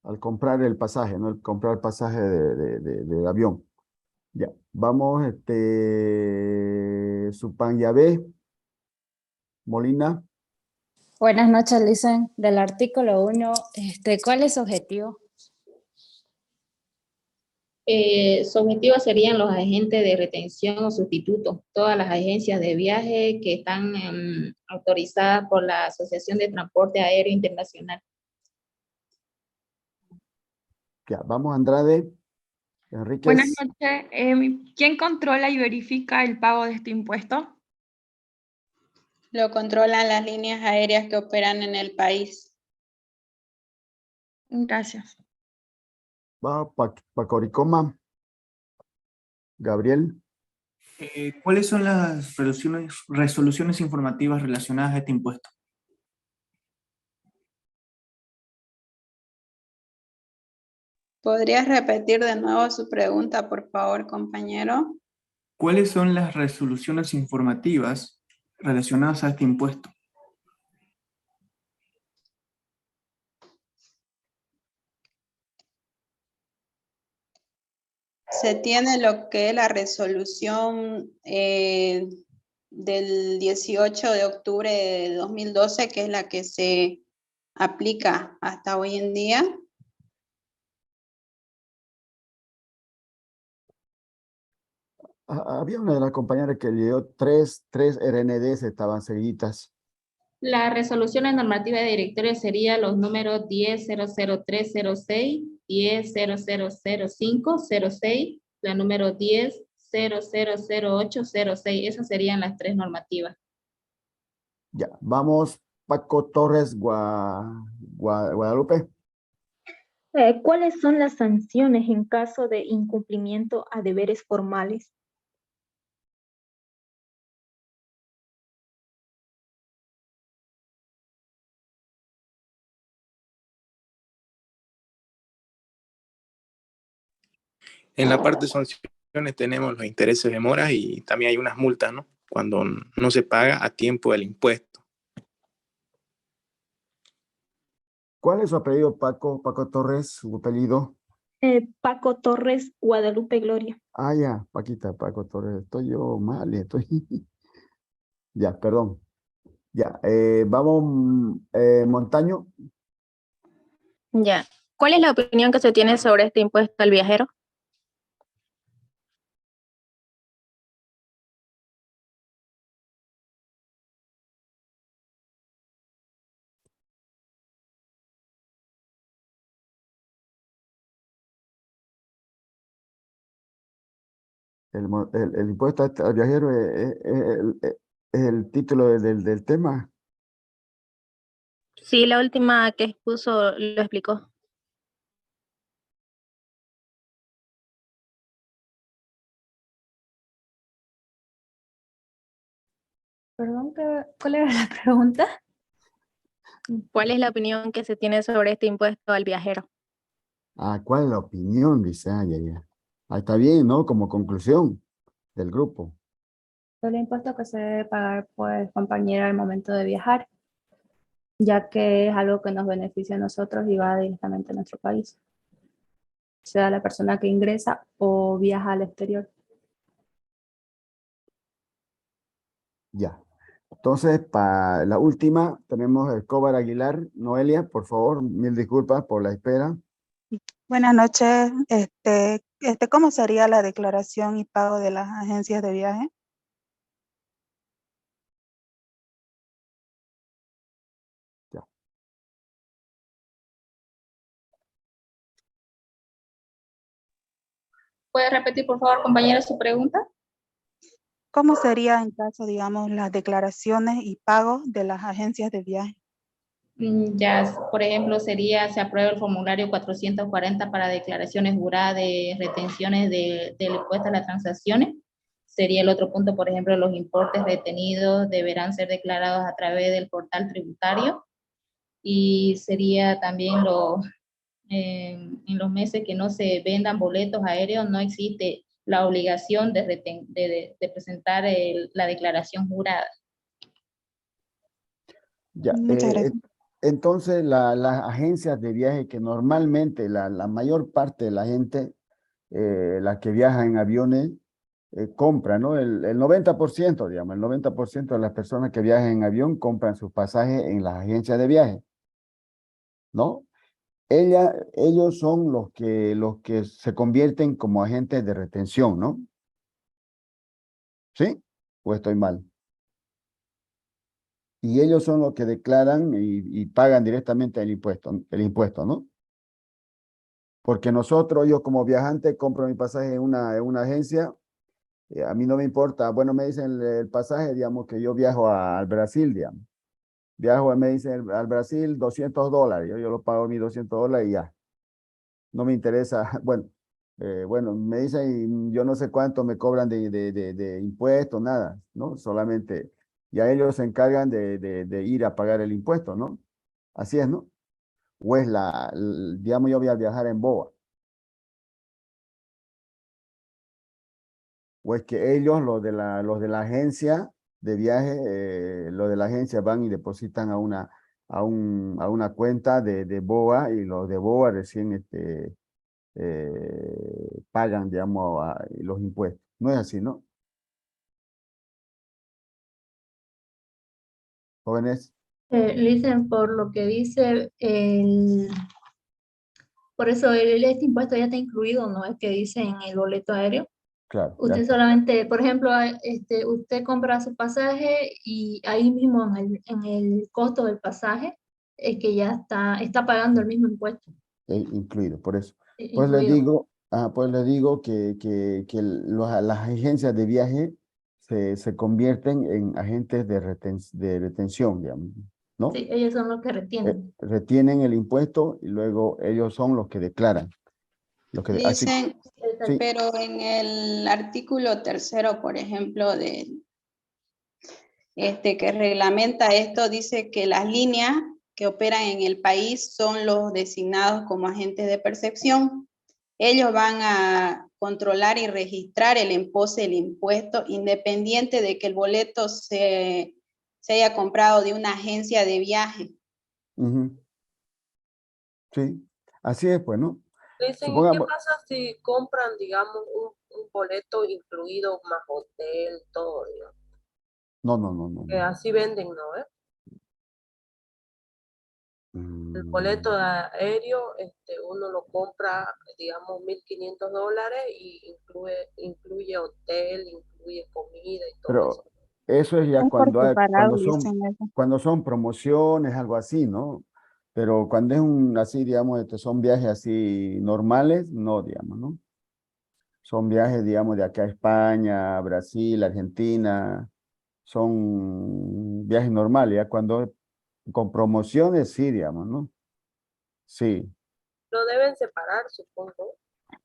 Al comprar el pasaje, ¿no? El comprar el pasaje de avión. Ya, vamos, Supanyabé Molina. Buenas noches, Licen. Del artículo 1, ¿cuál es su objetivo? Su objetivo serían los agentes de retención o sustitutos, todas las agencias de viaje que están autorizadas por la Asociación de Transporte Aéreo Internacional. Ya, vamos, Andrade Enríquez. Buenas noches. ¿Quién controla y verifica el pago de este impuesto? Lo controlan las líneas aéreas que operan en el país. Gracias. Va, Pacoricoma. Gabriel. ¿Cuáles son las resoluciones informativas relacionadas a este impuesto? ¿Podrías repetir de nuevo su pregunta, por favor, compañero? ¿Cuáles son las resoluciones informativas relacionadas a este impuesto? Se tiene lo que es la resolución del 18 de octubre de 2012, que es la que se aplica hasta hoy en día. Había una de las compañeras que leyó tres RNDs estaban seguidas. Las resoluciones normativas de directorio serían los números 10.00306, 10.0000506, la número 10.0000806. Esas serían las tres normativas. Ya, vamos, Paco Torres Guadalupe. ¿Cuáles son las sanciones en caso de incumplimiento a deberes formales? En la parte de sanciones tenemos los intereses de mora y también hay unas multas, ¿no? Cuando no se paga a tiempo el impuesto. ¿Cuál es su apellido, Paco? Paco Torres, su apellido. Paco Torres Guadalupe Gloria. Ah, ya, Paquita, Paco Torres. Estoy yo mal, estoy. Ya, perdón. Ya, vamos, Montaño. Ya. ¿Cuál es la opinión que se tiene sobre este impuesto al viajero? El impuesto al viajero es el título del tema. Sí, la última que expuso lo explicó. Perdón, ¿cuál era la pregunta? ¿Cuál es la opinión que se tiene sobre este impuesto al viajero? Ah, ¿cuál es la opinión? Dice, ah, ya, ya. Ah, está bien, ¿no? Como conclusión del grupo. El impuesto que se debe pagar pues compañera al momento de viajar, ya que es algo que nos beneficia a nosotros y va directamente a nuestro país, sea la persona que ingresa o viaja al exterior. Ya. Entonces, para la última, tenemos Escobar Aguilar. Noelia, por favor, mil disculpas por la espera. Buenas noches. ¿Cómo sería la declaración y pago de las agencias de viaje? Ya. ¿Puede repetir, por favor, compañera, su pregunta? ¿Cómo sería en caso, digamos, las declaraciones y pagos de las agencias de viaje? Ya, por ejemplo, se aprueba el formulario 440 para declaraciones juradas de retenciones del impuesto a las transacciones. Sería el otro punto, por ejemplo, los importes retenidos deberán ser declarados a través del portal tributario. Y sería también en los meses que no se vendan boletos aéreos, no existe la obligación de presentar la declaración jurada. Ya. Muchas gracias. Entonces, las agencias de viaje que normalmente la mayor parte de la gente, la que viaja en aviones, compra, ¿no? El 90%, digamos, el 90% de las personas que viajan en avión compran sus pasajes en las agencias de viaje, ¿no? Ellos son los que se convierten como agentes de retención, ¿no? ¿Sí? ¿O estoy mal? Y ellos son los que declaran y pagan directamente el impuesto, ¿no? Porque nosotros, yo como viajante, compro mi pasaje en una agencia, a mí no me importa, bueno, me dicen el pasaje, digamos que yo viajo al Brasil, digamos. Viajo, me dicen al Brasil $200, yo lo pago mis $200 y ya. No me interesa, bueno, me dicen, yo no sé cuánto me cobran de impuestos, nada, ¿no? Solamente, ya ellos se encargan de ir a pagar el impuesto, ¿no? Así es, ¿no? O es digamos, yo voy a viajar en BOA. O es que ellos, los de la agencia de viaje, los de la agencia van y depositan a una cuenta de BOA y los de BOA recién pagan, digamos, los impuestos. No es así, ¿no? Jóvenes. Listen, por lo que dice, por eso este impuesto ya está incluido, ¿no? Es que dice en el boleto aéreo. Claro. Usted solamente, por ejemplo, usted compra su pasaje y ahí mismo en el costo del pasaje es que ya está pagando el mismo impuesto. Incluido, por eso. Incluido. Pues les digo que las agencias de viaje se convierten en agentes de retención, digamos, ¿no? Sí, ellos son los que retienen. Retienen el impuesto y luego ellos son los que declaran. Dicen, sí. pero en el artículo 3, por ejemplo, que reglamenta esto, dice que las líneas que operan en el país son los designados como agentes de percepción. Ellos van a controlar y registrar el empose del impuesto independiente de que el boleto se haya comprado de una agencia de viaje. Sí, así es, pues, ¿no? Dicen, ¿y qué pasa si compran, digamos, un boleto incluido más hotel, todo, digamos? No. Así venden, ¿no? El boleto aéreo, uno lo compra, digamos, $1,500 y incluye hotel, incluye comida y todo Pero eso. eso es ya Es por separado, dicen eso. cuando son promociones, algo así, ¿no? Pero cuando es así, digamos, son viajes así normales, no, digamos, ¿no? Son viajes, digamos, de acá a España, Brasil, Argentina, son viajes normales, ya cuando con promociones, sí, digamos, ¿no? Sí. Lo deben separar, supongo.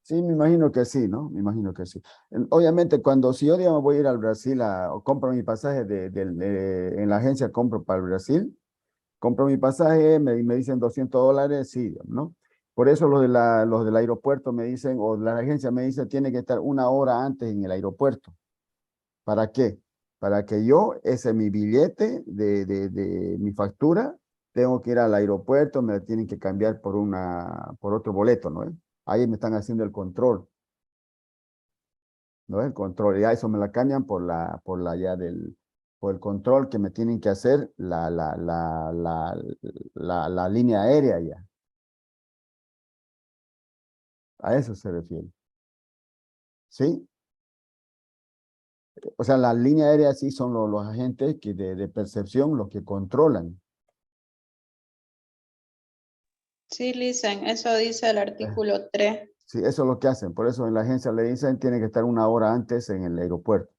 Sí, me imagino que sí, ¿no? Me imagino que sí. Obviamente, si yo, digamos, voy a ir al Brasil o compro mi pasaje en la agencia, compro para el Brasil, compro mi pasaje, me dicen $200, sí, ¿no? Por eso los del aeropuerto me dicen, o la agencia me dice, tiene que estar 1 hora antes en el aeropuerto. ¿Para qué? Para que yo, mi billete de mi factura, tengo que ir al aeropuerto, me tienen que cambiar por otro boleto, ¿no? Ahí me están haciendo el control. ¿No? El control, ya eso me la cambian por el control que me tienen que hacer la línea aérea ya. A eso se refiere. ¿Sí? O sea, la línea aérea sí son los agentes de percepción, los que controlan. Sí, Lisen, eso dice el artículo 3. Sí, eso es lo que hacen. Por eso en la agencia le dicen tiene que estar 1 hora antes en el aeropuerto.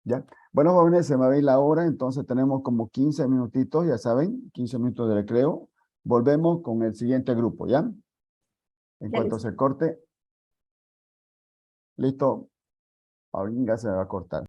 ¿Ya? Bueno, jóvenes, se me va a ir la hora, entonces tenemos como 15 minutitos, ya saben, 15 minutos de recreo. Volvemos con el siguiente grupo, ¿ya? En cuanto se corte. Listo. Ahorita se va a cortar.